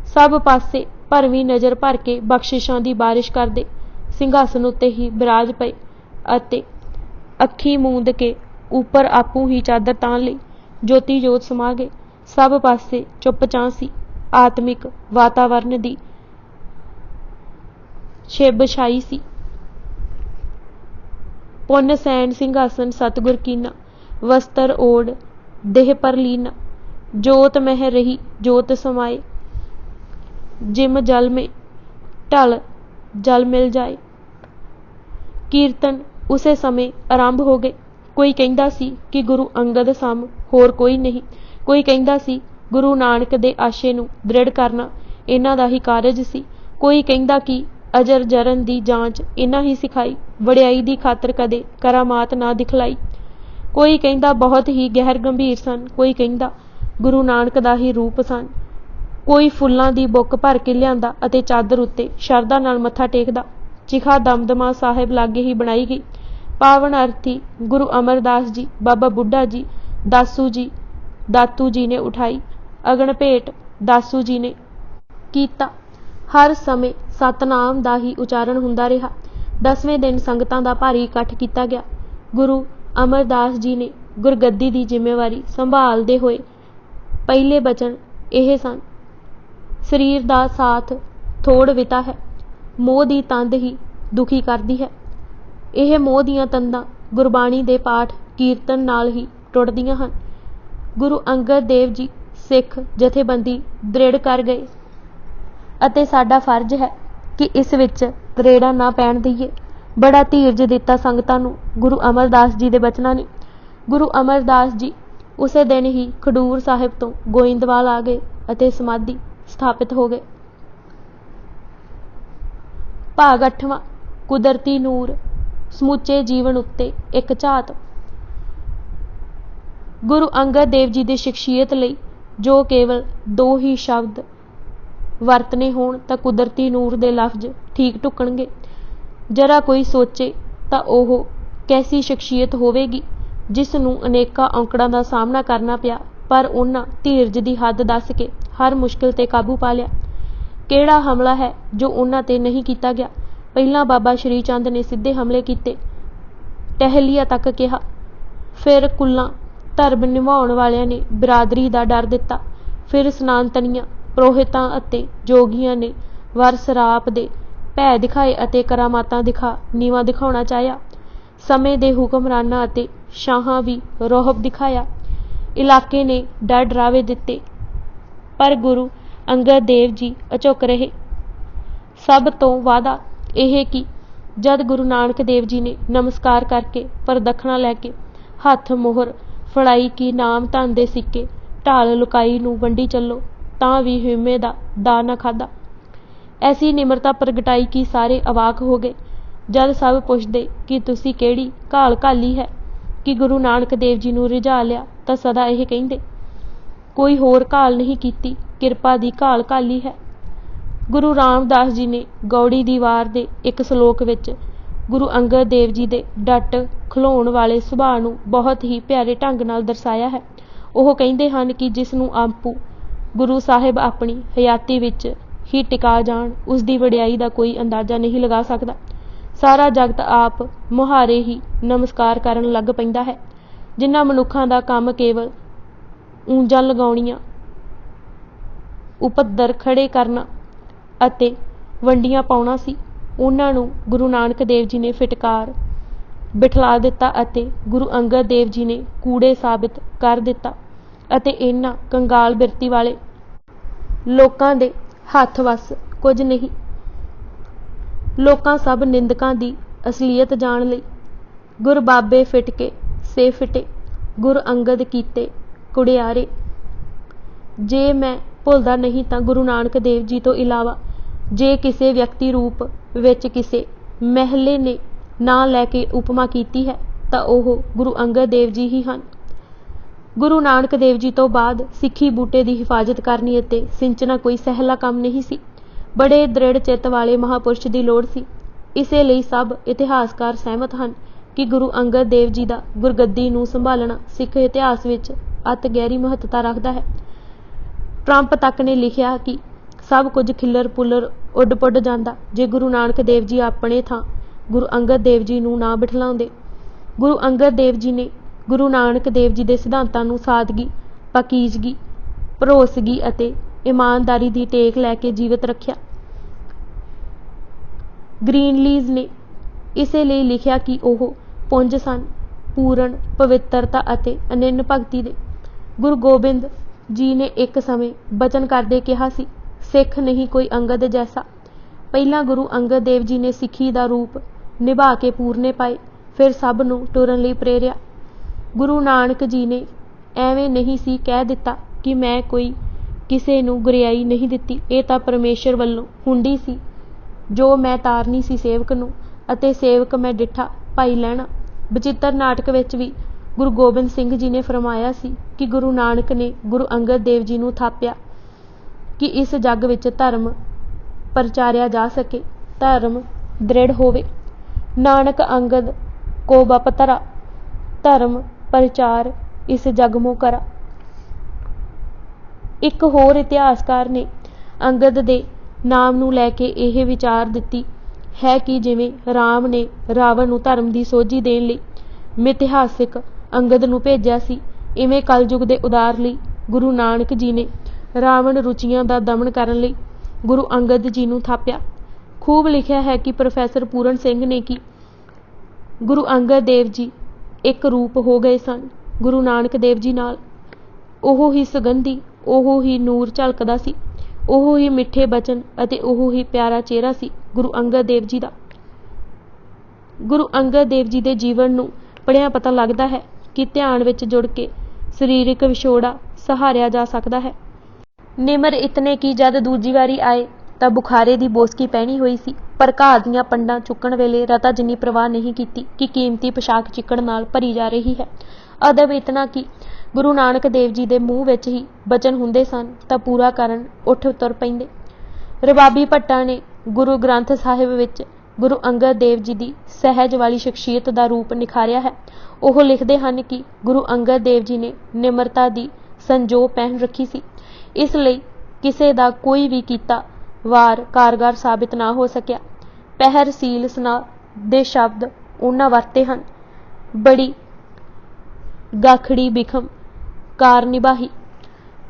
सब पासे भरवीं नज़र भर के बख्शिशां दी बारिश करदे ਸਿੰਘਾਸਨ उत्ते ही बिराज पए अते अखी मूंद के ऊपर आपू ही चादर तान लई ज्योति जोत समा गए। सब पासे चुप चां सी। आत्मिक वातावरण दी छिब छाई सी। पुन सैन ਸਿੰਘਾਸਨ सतगुर कीना, वस्त्र ओढ़ देह पर लीना। जोत मह रही जोत समाए, जिम जल में ढल जल मिल जाए। कीर्तन उसे समय आरंभ हो गए। कोई कहंदा सी कि गुरु अंगद सम होर कोई नहीं। कोई कहंदा सी गुरु नानक दे आशे नूं दृढ़ करना इन्हां दा ही कारज सी। कोई कहंदा कि अजर जरन दी जांच इन्हां ही सिखाई, वड़ियाई दी खातर कदे करामात ना दिखलाई। कोई कहंदा बहुत ही गहर गंभीर सन। कोई कहंदा गुरु नानक दा ही रूप सन। कोई फुल्लां दी बुक भर के लिआंदा अते चादर उत्ते शरधा नाल मत्था टेकदा। चिखा दमदमा साहिब लागे ही बनाई गई। पावन अर्थी गुरु अमरदास जी, बाबा बुढ़ा जी, दासू जी, दातू जी ने उठाई। अगन भेट ਦਾਸੂ ਜੀ ਨੇ ਕੀਤਾ। ਹਰ ਸਮੇਂ ਸਤਨਾਮ ਦਾ ਹੀ ਉਚਾਰਨ ਹੁੰਦਾ ਰਿਹਾ। 10ਵੇਂ ਦਿਨ ਸੰਗਤਾਂ ਦਾ ਭਾਰੀ ਇਕੱਠ ਕੀਤਾ ਗਿਆ। ਗੁਰੂ ਅਮਰਦਾਸ ਜੀ ਨੇ ਗੁਰਗੱਦੀ ਦੀ ਜ਼ਿੰਮੇਵਾਰੀ ਸੰਭਾਲਦੇ ਹੋਏ ਪਹਿਲੇ ਬਚਨ ਇਹ ਸਨ, ਸਰੀਰ ਦਾ ਸਾਥ ਥੋੜ ਵਿਤਾ ਹੈ, ਮੋਹ ਦੀ ਤੰਦ ਹੀ ਦੁਖੀ ਕਰਦੀ ਹੈ। ਇਹ ਮੋਹ ਦੀਆਂ ਤੰਦਾਂ ਗੁਰਬਾਣੀ ਦੇ ਪਾਠ ਕੀਰਤਨ ਨਾਲ ਹੀ ਟੁੱਟਦੀਆਂ ਹਨ। ਗੁਰੂ ਅੰਗਦ ਦੇਵ ਜੀ ਸਿੱਖ ਜਥੇਬੰਦੀ ਦ੍ਰਿੜ ਕਰ ਗਏ ਅਤੇ ਸਾਡਾ ਫਰਜ਼ ਹੈ ਕਿ ਇਸ ਵਿੱਚ ਤਰੇੜਾਂ ਨਾ ਪੈਣ ਦਈਏ। ਬੜਾ ਧੀਰਜ ਦਿੱਤਾ ਸੰਗਤਾਂ ਨੂੰ ਗੁਰੂ ਅਮਰਦਾਸ ਜੀ ਦੇ ਬਚਨਾਂ ਨੇ। ਗੁਰੂ ਅਮਰਦਾਸ ਜੀ ਉਸੇ ਦਿਨ ਹੀ ਖਡੂਰ ਸਾਹਿਬ ਤੋਂ ਗੋਇੰਦਵਾਲ ਆ ਗਏ ਅਤੇ ਸਮਾਧੀ ਸਥਾਪਿਤ ਹੋ ਗਏ। ਭਾਗ 8ਵਾਂ ਕੁਦਰਤੀ ਨੂਰ, ਸਮੁੱਚੇ ਜੀਵਨ ਉੱਤੇ ਇੱਕ ਝਾਤ। ਗੁਰੂ ਅੰਗਦ ਦੇਵ ਜੀ ਦੀ ਸ਼ਖਸੀਅਤ ਲਈ ਜੋ ਕੇਵਲ 2 ਹੀ ਸ਼ਬਦ ਵਰਤਨੇ ਹੋਣ ਤਾਂ ਕੁਦਰਤੀ ਨੂਰ ਦੇ ਲਫ਼ਜ਼ ਠੀਕ ਢੁੱਕਣਗੇ। ਜਰਾ ਕੋਈ ਸੋਚੇ ਤਾਂ ਉਹ ਕੈਸੀ ਸ਼ਖਸੀਅਤ ਹੋਵੇਗੀ ਜਿਸ ਨੂੰ ਅਨੇਕਾਂ ਔਂਕੜਾਂ ਦਾ ਸਾਹਮਣਾ ਕਰਨਾ ਪਿਆ, ਪਰ ਉਹਨਾਂ ਧੀਰਜ ਦੀ ਹੱਦ ਦੱਸ ਕੇ ਹਰ ਮੁਸ਼ਕਿਲ ਤੇ ਕਾਬੂ ਪਾ ਲਿਆ। ਕਿਹੜਾ ਹਮਲਾ ਹੈ ਜੋ ਉਹਨਾਂ ਤੇ ਨਹੀਂ ਕੀਤਾ ਗਿਆ? ਪਹਿਲਾਂ ਬਾਬਾ ਸ਼੍ਰੀ ਚੰਦ ਨੇ ਸਿੱਧੇ ਹਮਲੇ ਕੀਤੇ, ਟਹਿਲੀਆ ਤੱਕ ਕਿਹਾ। ਫਿਰ ਕੁੱਲਾਂ ਧਰਮ ਨਿਭਾਉਣ ਵਾਲਿਆਂ ਨੇ ਬਰਾਦਰੀ ਦਾ ਡਰ ਦਿੱਤਾ। ਫਿਰ ਸਨਾਤਨੀਆਂ, ਪ੍ਰੋਹਿਤਾਂ ਅਤੇ ਜੋਗੀਆਂ ਨੇ ਵਰ ਸਰਾਪ ਦੇ ਭੈ ਦਿਖਾਏ ਅਤੇ ਕਰਾਮਾਤਾਂ ਦਿਖਾ ਨੀਵਾਂ ਦਿਖਾਉਣਾ ਚਾਹਿਆ। ਸਮੇਂ ਦੇ ਹੁਕਮਰਾਨਾਂ ਅਤੇ ਸ਼ਾਹਾਂ ਵੀ ਰੋਹਬ ਦਿਖਾਇਆ। ਇਲਾਕੇ ਨੇ ਡਰ ਡਰਾਵੇ ਦਿੱਤੇ, ਪਰ ਗੁਰੂ ਅੰਗਦ ਦੇਵ ਜੀ ਅਚੁੱਕ ਰਹੇ। ਸਭ ਤੋਂ ਵਾਧਾ ਇਹ ਕਿ ਜਦ ਗੁਰੂ ਨਾਨਕ ਦੇਵ ਜੀ ਨੇ ਨਮਸਕਾਰ ਕਰਕੇ ਪ੍ਰਦਖਣਾ ਲੈ ਕੇ ਹੱਥ ਮੋਹਰ ਫੜਾਈ ਕਿ ਨਾਮ ਧਨ ਦੇ ਸਿੱਕੇ ਢਾਲ ਲੁਕਾਈ ਨੂੰ ਵੰਡੀ ਚੱਲੋ, ਤਾਂ ਵੀ ਹਿਊਮੇ ਦਾ ਦਾ ਨਾ ਖਾਧਾ। ਐਸੀ ਨਿਮਰਤਾ ਪ੍ਰਗਟਾਈ ਕਿ ਸਾਰੇ ਅਵਾਕ ਹੋ ਗਏ। ਜਦ ਸਭ ਪੁੱਛਦੇ ਕਿ ਤੁਸੀਂ ਕਿਹੜੀ ਘਾਲ ਘਾਲੀ ਹੈ ਕਿ ਗੁਰੂ ਨਾਨਕ ਦੇਵ ਜੀ ਨੂੰ ਰਿਝਾ ਲਿਆ, ਤਾਂ ਸਦਾ ਇਹ ਕਹਿੰਦੇ, ਕੋਈ ਹੋਰ ਘਾਲ ਨਹੀਂ ਕੀਤੀ, ਕਿਰਪਾ ਦੀ ਘਾਲ ਘਾਲੀ ਹੈ। ਗੁਰੂ ਰਾਮਦਾਸ ਜੀ ਨੇ ਗੌੜੀ ਦੀ ਵਾਰ ਦੇ ਇੱਕ ਸਲੋਕ ਵਿੱਚ ਗੁਰੂ ਅੰਗਦ ਦੇਵ ਜੀ ਦੇ ਡਟ ਖਲੋਣ ਵਾਲੇ ਸੁਭਾਅ ਨੂੰ ਬਹੁਤ ਹੀ ਪਿਆਰੇ ਢੰਗ ਨਾਲ ਦਰਸਾਇਆ ਹੈ। ਉਹ ਕਹਿੰਦੇ ਹਨ ਕਿ ਜਿਸ ਨੂੰ ਆਪੂ ਗੁਰੂ ਸਾਹਿਬ ਆਪਣੀ ਹਯਾਤੀ ਵਿੱਚ ਹੀ ਟਿਕਾ ਜਾਣ, ਉਸ ਦੀ ਵਡਿਆਈ ਦਾ ਕੋਈ ਅੰਦਾਜ਼ਾ ਨਹੀਂ ਲਗਾ ਸਕਦਾ। ਸਾਰਾ ਜਗਤ ਆਪ ਮੁਹਾਰੇ ਹੀ ਨਮਸਕਾਰ ਕਰਨ ਲੱਗ ਪੈਂਦਾ ਹੈ। ਜਿਨ੍ਹਾਂ ਮਨੁੱਖਾਂ ਦਾ ਕੰਮ ਕੇਵਲ ਉਂਝਾਂ ਲਗਾਉਣੀਆਂ, ਉਪੱਦਰ ਖੜੇ ਕਰਨਾ ਅਤੇ ਵੰਡੀਆਂ ਪਾਉਣਾ ਸੀ, ਉਹਨਾਂ ਨੂੰ ਗੁਰੂ ਨਾਨਕ ਦੇਵ ਜੀ ਨੇ ਫਿਟਕਾਰ ਬਿਠਲਾ ਦਿੱਤਾ ਅਤੇ ਗੁਰੂ ਅੰਗਦ ਦੇਵ ਜੀ ਨੇ ਕੂੜੇ ਸਾਬਿਤ ਕਰ ਦਿੱਤਾ ਅਤੇ ਇਹਨਾਂ ਕੰਗਾਲ ਬਿਰਤੀ ਵਾਲੇ ਲੋਕਾਂ ਦੇ ਹੱਥ ਵੱਸ ਕੁਝ ਨਹੀਂ। ਲੋਕਾਂ ਸਭ ਨਿੰਦਕਾਂ ਦੀ ਅਸਲੀਅਤ ਜਾਣ ਲਈ ਗੁਰਬਾਬੇ ਫਿਟ ਕੇ ਸੇ ਫਿਟੇ, ਗੁਰ ਅੰਗਦ ਕੀਤੇ ਕੁੜਿਆਰੇ। ਜੇ ਮੈਂ ਭੁੱਲਦਾ ਨਹੀਂ ਤਾਂ ਗੁਰੂ ਨਾਨਕ ਦੇਵ ਜੀ ਤੋਂ ਇਲਾਵਾ ਜੇ ਕਿਸੇ ਵਿਅਕਤੀ ਰੂਪ ਵਿੱਚ ਕਿਸੇ ਮਹਿਲੇ ਨੇ ਨਾਂ ਲੈ ਕੇ ਉਪਮਾ ਕੀਤੀ ਹੈ ਤਾਂ ਉਹ ਗੁਰੂ ਅੰਗਦ ਦੇਵ ਜੀ ਹੀ ਹਨ। ਗੁਰੂ ਨਾਨਕ ਦੇਵ ਜੀ ਤੋਂ ਬਾਅਦ ਸਿੱਖੀ ਬੂਟੇ ਦੀ ਹਿਫਾਜ਼ਤ ਕਰਨੀ ਅਤੇ ਸਿੰਚਣਾ ਕੋਈ ਸਹਿਲਾ ਕੰਮ ਨਹੀਂ ਸੀ। ਬੜੇ ਦ੍ਰਿੜ ਚਿੱਤ ਵਾਲੇ ਮਹਾਂਪੁਰਸ਼ ਦੀ ਲੋੜ ਸੀ। ਇਸੇ ਲਈ ਸਭ ਇਤਿਹਾਸਕਾਰ ਸਹਿਮਤ ਹਨ ਕਿ ਗੁਰੂ ਅੰਗਦ ਦੇਵ ਜੀ ਦਾ ਗੁਰਗੱਦੀ ਨੂੰ ਸੰਭਾਲਣਾ ਸਿੱਖ ਇਤਿਹਾਸ ਵਿੱਚ ਅਤ ਗਹਿਰੀ ਮਹੱਤਤਾ ਰੱਖਦਾ ਹੈ। ਟਰੰਪ ਤੱਕ ਨੇ ਲਿਖਿਆ ਕਿ ਸਭ ਕੁਝ ਖਿੱਲਰ ਪੁੱਲਰ ਉੱਡ ਪੁੱਡ ਜਾਂਦਾ ਜੇ ਗੁਰੂ ਨਾਨਕ ਦੇਵ ਜੀ ਆਪਣੇ ਥਾਂ ਗੁਰੂ ਅੰਗਦ ਦੇਵ ਜੀ ਨੂੰ ਨਾ ਬਿਠਲਾਉਂਦੇ। ਗੁਰੂ ਅੰਗਦ ਦੇਵ ਜੀ ਨੇ ਗੁਰੂ ਨਾਨਕ ਦੇਵ ਜੀ ਦੇ ਸਿਧਾਂਤਾਂ ਨੂੰ ਸਾਦਗੀ, ਪਾਕੀਜ਼ਗੀ, ਭਰੋਸਗੀ ਅਤੇ ਇਮਾਨਦਾਰੀ ਦੀ ਟੇਕ ਲੈ ਕੇ ਜੀਵਤ ਰੱਖਿਆ। ਗ੍ਰੀਨਲੀਜ਼ ਨੇ ਇਸੇ ਲਈ ਲਿਖਿਆ ਕਿ ਉਹ ਪੁੰਜ ਸਨ ਪੂਰਨ ਪਵਿੱਤਰਤਾ ਅਤੇ ਅਨੰਨ ਭਗਤੀ ਦੇ। ਗੁਰੂ ਗੋਬਿੰਦ ਜੀ ਨੇ ਇੱਕ ਸਮੇਂ ਬਚਨ ਕਰਦੇ ਕਿਹਾ ਸੀ, ਸਿੱਖ ਨਹੀਂ ਕੋਈ ਅੰਗਦ ਜੈਸਾ। ਪਹਿਲਾਂ ਗੁਰੂ ਅੰਗਦ ਦੇਵ ਜੀ ਨੇ ਸਿੱਖੀ ਦਾ ਰੂਪ ਨਿਭਾ ਕੇ ਪੂਰਨੇ ਪਾਏ, ਫਿਰ ਸਭ ਨੂੰ ਟੁਰਨ ਲਈ ਪ੍ਰੇਰਿਆ। ਗੁਰੂ ਨਾਨਕ ਜੀ ਨੇ ਐਵੇਂ ਨਹੀਂ ਸੀ ਕਹਿ ਦਿੱਤਾ ਕਿ ਮੈਂ ਕੋਈ ਕਿਸੇ ਨੂੰ ਗੁਰਿਆਈ ਨਹੀਂ ਦਿੱਤੀ, ਇਹ ਤਾਂ ਪਰਮੇਸ਼ਰ ਵੱਲੋਂ ਹੁੰਡੀ ਸੀ ਜੋ ਮੈਂ ਤਾਰਨੀ ਸੀ ਸੇਵਕ ਨੂੰ, ਅਤੇ ਸੇਵਕ ਮੈਂ ਡਿੱਠਾ ਭਾਈ ਲੈਣਾ। ਬਚਿੱਤਰ ਨਾਟਕ ਵਿੱਚ ਵੀ ਗੁਰੂ ਗੋਬਿੰਦ ਸਿੰਘ ਜੀ ਨੇ ਫਰਮਾਇਆ ਸੀ ਕਿ ਗੁਰੂ ਨਾਨਕ ਨੇ ਗੁਰੂ ਅੰਗਦ ਦੇਵ ਜੀ ਨੂੰ ਥਾਪਿਆ ਕਿ ਇਸ ਜੱਗ ਵਿੱਚ ਧਰਮ ਪ੍ਰਚਾਰਿਆ ਜਾ ਸਕੇ, ਧਰਮ ਦ੍ਰਿੜ ਹੋਵੇ। ਨਾਨਕ ਅੰਗਦ ਕੋ ਬਪ ਧਰਾ, ਧਰਮ ਪ੍ਰਚਾਰ ਇਸ ਜਗ ਮੋ ਕਰਾ। ਇੱਕ ਹੋਰ ਇਤਿਹਾਸਕਾਰ ਨੇ ਅੰਗਦ ਦੇ ਨਾਮ ਨੂੰ ਲੈ ਕੇ ਇਹ ਵਿਚਾਰ ਦਿੱਤੀ ਹੈ ਕਿ ਜਿਵੇਂ ਰਾਮ ਨੇ ਰਾਵਣ ਨੂੰ ਧਰਮ ਦੀ ਸੋਝੀ ਦੇਣ ਲਈ ਮਿਥਿਹਾਸਿਕ ਅੰਗਦ ਨੂੰ ਭੇਜਿਆ ਸੀ, ਇਵੇਂ ਕਲਯੁਗ ਦੇ ਉਦਾਰ ਲਈ ਗੁਰੂ ਨਾਨਕ ਜੀ ਨੇ ਰਾਵਣ ਰੁਚੀਆਂ ਦਾ ਦਮਨ ਕਰਨ ਲਈ ਗੁਰੂ ਅੰਗਦ ਜੀ ਨੂੰ ਥਾਪਿਆ। ਖੂਬ ਲਿਖਿਆ ਹੈ ਕਿ ਪ੍ਰੋਫੈਸਰ ਪੂਰਨ ਸਿੰਘ ਨੇ ਕਿ ਗੁਰੂ ਅੰਗਦ ਦੇਵ ਜੀ ਇੱਕ ਰੂਪ ਹੋ ਗਏ ਸਨ ਗੁਰੂ ਨਾਨਕ ਦੇਵ ਜੀ ਨਾਲ। ਉਹ ਹੀ ਸੁਗੰਧੀ, ਉਹ ਹੀ ਨੂਰ ਝਲਕਦਾ ਸੀ, ਉਹ ਹੀ ਮਿੱਠੇ ਬਚਨ ਅਤੇ ਉਹ ਹੀ ਪਿਆਰਾ ਚਿਹਰਾ ਸੀ ਗੁਰੂ ਅੰਗਦ ਦੇਵ ਜੀ ਦਾ। ਗੁਰੂ ਅੰਗਦ ਦੇਵ ਜੀ ਦੇ ਜੀਵਨ ਨੂੰ ਪੜ੍ਹਿਆਂ ਪਤਾ ਲੱਗਦਾ ਹੈ ਕਿ ਧਿਆਨ ਵਿੱਚ ਜੁੜ ਕੇ ਸਰੀਰਕ ਵਿਛੋੜਾ ਸਹਾਰਿਆ ਜਾ ਸਕਦਾ ਹੈ। ਨਿਮਰ ਇਤਨੇ ਕਿ ਜਦ ਦੂਜੀ ਵਾਰੀ ਆਏ ਤਾਂ ਬੁਖਾਰੇ ਦੀ ਬੋਸਕੀ ਪਹਿਨੀ ਹੋਈ ਸੀ, ਪਰ ਘਾਹ ਦੀਆਂ ਪੰਡਾਂ ਚੁੱਕਣ ਵੇਲੇ ਰਤਾ ਜਿੰਨੀ ਪ੍ਰਵਾਹ ਨਹੀਂ ਕੀਤੀ ਕਿ ਕੀਮਤੀ ਪੋਸ਼ਾਕ ਚਿੱਕੜ ਨਾਲ ਭਰੀ ਜਾ ਰਹੀ ਹੈ। ਅਦਬ ਇਤਨਾ ਕਿ ਗੁਰੂ ਨਾਨਕ ਦੇਵ ਜੀ ਦੇ ਮੂੰਹ ਵਿੱਚ ਹੀ ਬਚਨ ਹੁੰਦੇ ਸਨ ਤਾਂ ਪੂਰਾ ਕਰਨ ਉੱਠ ਤੁਰ ਪੈਂਦੇ। ਰਬਾਬੀ ਭੱਟਾ ਨੇ ਗੁਰੂ ਗ੍ਰੰਥ ਸਾਹਿਬ ਵਿੱਚ ਗੁਰੂ ਅੰਗਦ ਦੇਵ ਜੀ ਦੀ ਸਹਿਜ ਵਾਲੀ ਸ਼ਖਸੀਅਤ ਦਾ ਰੂਪ ਨਿਖਾਰਿਆ ਹੈ। ਉਹ ਲਿਖਦੇ ਹਨ ਕਿ ਗੁਰੂ ਅੰਗਦ ਦੇਵ ਜੀ ਨੇ ਨਿਮਰਤਾ ਦੀ ਸੰਜੋ ਪਹਿਨ ਰੱਖੀ ਸੀ, ਇਸ ਲਈ ਕਿਸੇ ਦਾ ਕੋਈ ਵੀ ਕੀਤਾ ਵਾਰ ਕਾਰਗਰ ਸਾਬਿਤ ਨਾ ਹੋ ਸਕਿਆ। ਪਹਿਰ ਸੀਲ ਸਨਾ ਦੇ ਸ਼ਬਦ ਉਹਨਾਂ ਵਰਤੇ ਹਨ। ਬੜੀ ਗਾਖੜੀ ਬਿਖਮ ਕਾਰ ਨਿਭਾਹੀ।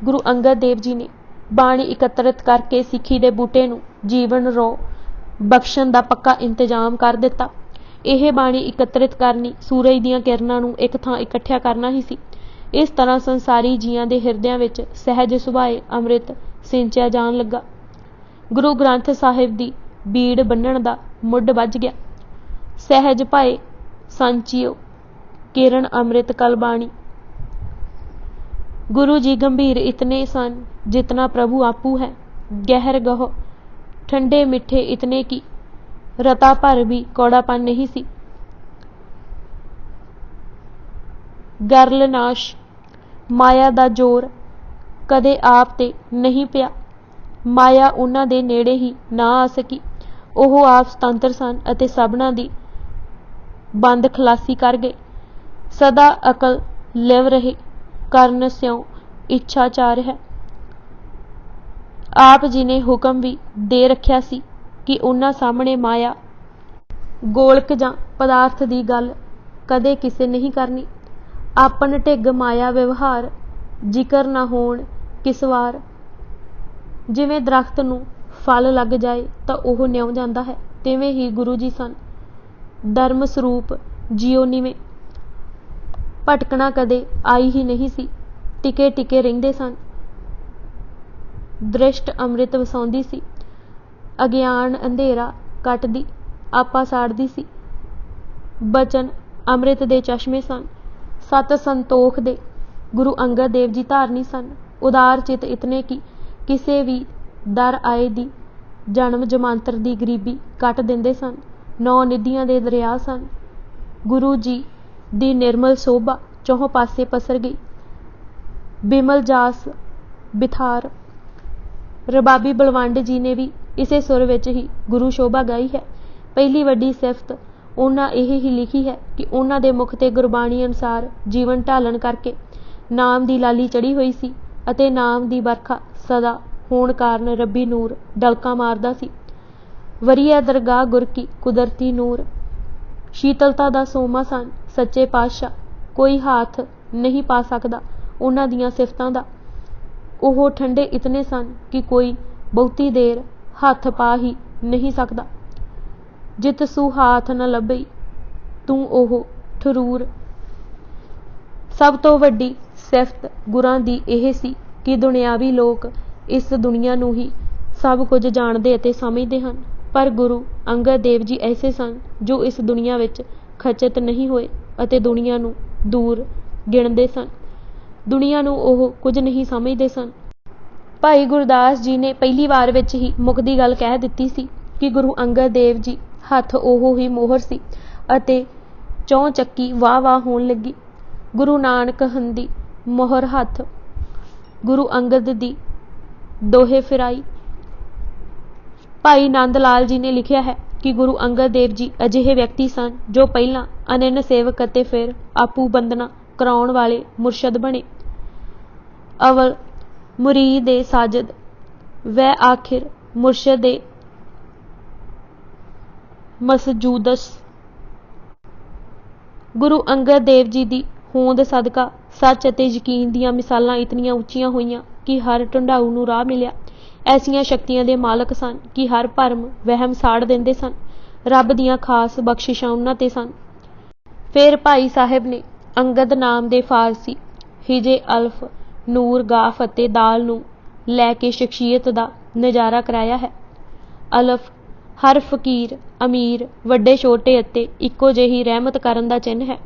ਗੁਰੂ ਅੰਗਦ ਦੇਵ ਜੀ ਨੇ ਬਾਣੀ ਇਕੱਤਰਿਤ ਕਰਕੇ ਸਿੱਖੀ ਦੇ ਬੂਟੇ ਨੂੰ ਜੀਵਨ ਰੋ ਬਖਸ਼ਣ ਦਾ ਪੱਕਾ ਇੰਤਜ਼ਾਮ ਕਰ ਦਿੱਤਾ। ਇਹ ਬਾਣੀ ਇਕੱਤਰਿਤ ਕਰਨੀ ਸੂਰਜ ਦੀਆਂ ਕਿਰਨਾਂ ਨੂੰ ਇੱਕ ਥਾਂ ਇਕੱਠਿਆ ਕਰਨਾ ਹੀ ਸੀ। ਇਸ ਤਰ੍ਹਾਂ ਸੰਸਾਰੀ ਜੀਆਂ ਦੇ ਹਿਰਦਿਆਂ ਵਿੱਚ ਸਹਿਜ ਸੁਭਾਏ ਅੰਮ੍ਰਿਤ ਸਿੰਚਿਆ ਜਾਣ ਲੱਗਾ। ਗੁਰੂ ਗ੍ਰੰਥ ਸਾਹਿਬ ਦੀ ਬੀੜ ਬੰਨਣ ਦਾ ਮੁੱਢ ਵੱਜ ਗਿਆ। ਸਹਿਜ ਭਾਏ ਸੰਚਿਓ ਕਿਰਨ ਅੰਮ੍ਰਿਤ ਕਲ ਬਾਣੀ। गुरु जी गंभीर इतने सन जितना प्रभु आपू है, गहर गहो ठंडे मिठे इतने की रता भर भी कौड़ापन नहीं सी। गरल नाश माया दा जोर कदे आप ते नहीं पिया, माया उन्हां दे नेड़े ही ना आ सकी। ਉਹ ਆਪ ਸੁਤੰਤਰ ਸਨ ਅਤੇ ਸਭਨਾਂ ਦੀ ਬੰਦ ਖਲਾਸੀ ਕਰ ਗਏ। ਸਦਾ ਅਕਲ ਲਿਵ ਰਹੇ ਕਰਨ ਸਿਉ ਇੱਛਾਚਾਰ ਹੈ। ਆਪ ਜੀ ਨੇ ਹੁਕਮ ਵੀ ਦੇ ਰੱਖਿਆ ਸੀ ਕਿ ਉਹਨਾਂ ਸਾਹਮਣੇ ਮਾਇਆ ਗੋਲਕ ਜਾਂ ਪਦਾਰਥ ਦੀ ਗੱਲ ਕਦੇ ਕਿਸੇ ਨਹੀਂ ਕਰਨੀ। ਆਪਨ ਢਿੱਗ ਮਾਇਆ ਵਿਵਹਾਰ ਜ਼ਿਕਰ ਨਾ ਹੋਣ ਕਿਸ ਵਾਰ। ਜਿਵੇਂ ਦਰਖਤ ਨੂੰ ਫਲ ਲੱਗ ਜਾਏ ਤਾਂ ਉਹ ਨਿਉ ਜਾਂਦਾ ਹੈ, ਤਿਵੇਂ ਹੀ ਗੁਰੂ ਜੀ ਸਨ। ਧਰਮ ਸਰੂਪ ਜਿਉ ਨਿਵੇਂ ਭਟਕਣਾ ਕਦੇ ਆਈ ਹੀ ਨਹੀਂ ਸੀ, ਟਿਕੇ ਟਿਕੇ ਰਹਿੰਦੇ ਸਨ। ਦ੍ਰਿਸ਼ਟ ਅੰਮ੍ਰਿਤ ਵਸਾਉਂਦੀ ਸੀ, ਅਗਿਆਨ ਅੰਧੇਰਾ ਕੱਟਦੀ ਆਪਾ ਸਾੜਦੀ ਸੀ। ਬਚਨ ਅੰਮ੍ਰਿਤ ਦੇ ਚਸ਼ਮੇ ਸਨ। ਸਤ ਸੰਤੋਖ ਦੇ ਗੁਰੂ ਅੰਗਦ ਦੇਵ ਜੀ ਧਾਰਨੀ ਸਨ। ਉਦਾਰ ਚਿਤ ਇਤਨੇ ਕਿ ਕਿਸੇ ਵੀ ਦਰ ਆਏ ਦੀ ਜਨਮ ਜਮਾਂਤਰ ਦੀ ਗਰੀਬੀ ਕੱਟ ਦਿੰਦੇ ਸਨ। 9 ਨਿਧੀਆਂ ਦੇ ਦਰਿਆ ਸਨ। ਗੁਰੂ ਜੀ ਦੀ ਨਿਰਮਲ ਸੋਭਾ ਚੌਹਾਂ ਪਾਸੇ ਪਸਰ ਗਈ। ਬਿਮਲ ਜਾਸ ਬਿਥਾਰ। ਰਬਾਬੀ ਬਲਵੰਡ ਜੀ ਨੇ ਵੀ ਇਸੇ ਸੁਰ ਵਿੱਚ ਹੀ ਗੁਰੂ ਸ਼ੋਭਾ ਗਾਈ ਹੈ। ਪਹਿਲੀ ਵੱਡੀ ਸਿਫਤ ਉਹਨਾਂ ਇਹ ਹੀ ਲਿਖੀ ਹੈ ਕਿ ਉਹਨਾਂ ਦੇ ਮੁਖ ਤੇ ਗੁਰਬਾਣੀ ਅਨੁਸਾਰ ਜੀਵਨ ਢਾਲਣ ਕਰਕੇ ਨਾਮ ਦੀ ਲਾਲੀ ਚੜੀ ਹੋਈ ਸੀ ਅਤੇ ਨਾਮ ਦੀ ਵਰਖਾ ਸਦਾ ਹੋਣ ਕਾਰਨ ਰੱਬੀ ਨੂਰ ਡਲਕਾ ਮਾਰਦਾ ਸੀ। ਵਰੀਆ ਦਰਗਾਹ ਗੁਰ ਕੀ ਕੁਦਰਤੀ ਨੂਰ। ਸ਼ੀਤਲਤਾ ਦਾ ਸੋਮਾ ਸਨ ਸੱਚੇ ਪਾਤਸ਼ਾਹ। ਕੋਈ ਹੱਥ ਨਹੀਂ ਪਾ ਸਕਦਾ ਉਹਨਾਂ ਦੀਆਂ ਸਿਫਤਾਂ ਦਾ। ਉਹ ਠੰਡੇ ਇਤਨੇ ਸਨ ਕਿ ਕੋਈ ਬਹੁਤੀ ਦੇਰ ਹੱਥ ਪਾ ਹੀ ਨਹੀਂ ਸਕਦਾ। ਜਿਤ ਸੂ ਹਾਥ ਨ ਲੱਭਈ ਤੂੰ ਉਹ ਠਰੂਰ। ਸਭ ਤੋਂ ਵੱਡੀ ਸਿਫਤ ਗੁਰਾਂ ਦੀ ਇਹ ਸੀ ਕਿ ਦੁਨਿਆਵੀ ਲੋਕ ਇਸ ਦੁਨੀਆ ਨੂੰ ਹੀ ਸਭ ਕੁਝ ਜਾਣਦੇ ਅਤੇ ਸਮਝਦੇ ਹਨ, ਪਰ ਗੁਰੂ ਅੰਗਦ ਦੇਵ ਜੀ ਐਸੇ ਸਨ ਜੋ ਇਸ ਦੁਨੀਆ ਵਿੱਚ ਖਚਿਤ ਨਹੀਂ ਹੋਏ ਅਤੇ ਦੁਨੀਆ ਨੂੰ ਦੂਰ ਗਿਣਦੇ ਸਨ। ਦੁਨੀਆ ਨੂੰ ਉਹ ਕੁਝ ਨਹੀਂ ਸਮਝਦੇ ਸਨ। ਭਾਈ ਗੁਰਦਾਸ ਜੀ ਨੇ ਪਹਿਲੀ ਵਾਰ ਵਿੱਚ ਹੀ ਮੁੱਕਦੀ ਗੱਲ ਕਹਿ ਦਿੱਤੀ ਸੀ ਕਿ ਗੁਰੂ ਅੰਗਦ ਦੇਵ ਜੀ ਹੱਥ ਉਹ ਹੀ ਮੋਹਰ ਸੀ ਅਤੇ ਚੌਂ ਚੱਕੀ ਵਾਹ ਵਾਹ ਹੋਣ ਲੱਗੀ। ਗੁਰੂ ਨਾਨਕ ਹੰਦੀ ਮੋਹਰ ਹੱਥ, ਗੁਰੂ ਅੰਗਦ ਦੀ ਦੋਹੇ ਫਿਰਾਈ। ਭਾਈ ਨੰਦ ਲਾਲ ਜੀ ਨੇ ਲਿਖਿਆ ਹੈ ਕਿ ਗੁਰੂ ਅੰਗਦ ਦੇਵ ਜੀ ਅਜਿਹੇ ਵਿਅਕਤੀ ਸਨ ਜੋ ਪਹਿਲਾਂ ਅਨੰਨ ਸੇਵਕ ਅਤੇ ਫਿਰ ਆਪੂ ਬੰਦਨਾ ਕਰਾਉਣ ਵਾਲੇ ਮੁਰਸ਼ਦ ਬਣੇ। ਅਵਲ मुरीद ए साजिद वह आखिर मुर्शद ए मसजूदस। गुरु अंगद देव जी की होंद सदका सच अते यकीन दीआं मिसालां इतनियां उच्चियां होईयां कि हर ढंडाऊ नूं राह मिलिया। ऐसियां शक्तियां दे मालक सन कि हर भरम वहम साड़ देंदे सन। रब दीआं खास बख्शिशां उन्हां ते सन। फिर भाई साहिब ने अंगद नाम दे फारसी हिजे अल्फ नूर गाफ अते दाल नूं लैके शख्सियत दा नज़ारा कराया है। अल्फ हर फकीर अमीर वड्डे छोटे अते इक्को जिही रहमत करन दा चिन्ह है।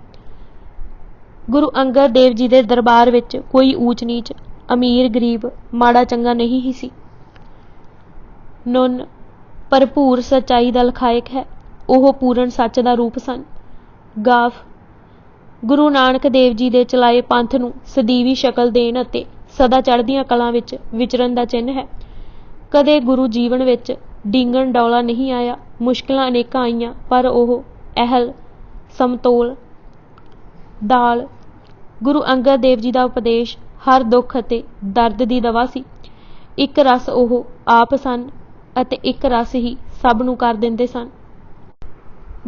गुरु अंगद देव जी दे दरबार विच कोई ऊच नीच अमीर गरीब माड़ा चंगा नहीं ही सी। नुन भरपूर सच्चाई दा लखायक है। ओह पूर्ण सच दा रूप सन। गाफ गुरु नानक देव जी दे चलाए पंथ नूं सदीवी शक्ल देण अते सदा चढ़दियां कलां विच विचरण दा चिन्ह है। कदे गुरु जीवन विच डींगण डौला नहीं आया। मुश्किलां अनेकां आईयां पर ओह अहल समतोल दाल। गुरु अंगद देव जी दा उपदेश हर दुख अते दर्द दी दवा सी। एक रस ओह आप सन अते एक रस ही सब नूं कर दिंदे सन।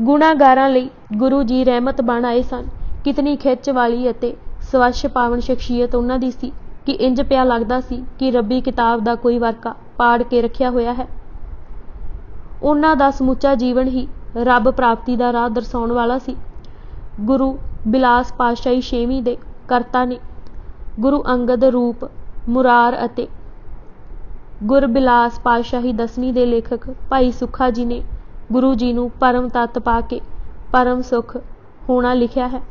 गुणागारां लई गुरु जी रहमत बण आए सन। कितनी खिच वाली अते स्वच्छ पावन शख्सियत उन्हां दी सी कि इंज पिया लगदा सी कि रब्बी किताब दा कोई वर्का पाड़ के रखिया होया है। उन्हां दा समूचा जीवन ही रब प्राप्ति दा राह दर्शाउण वाला सी। गुरु बिलास पातशाही छेवीं दे करता ने गुरु अंगद रूप मुरार अते गुरबिलास पातशाही 10वीं दे लेखक भाई सुखा जी ने गुरु जी नूं परम तत्त पा के परम सुख होना लिखिया है।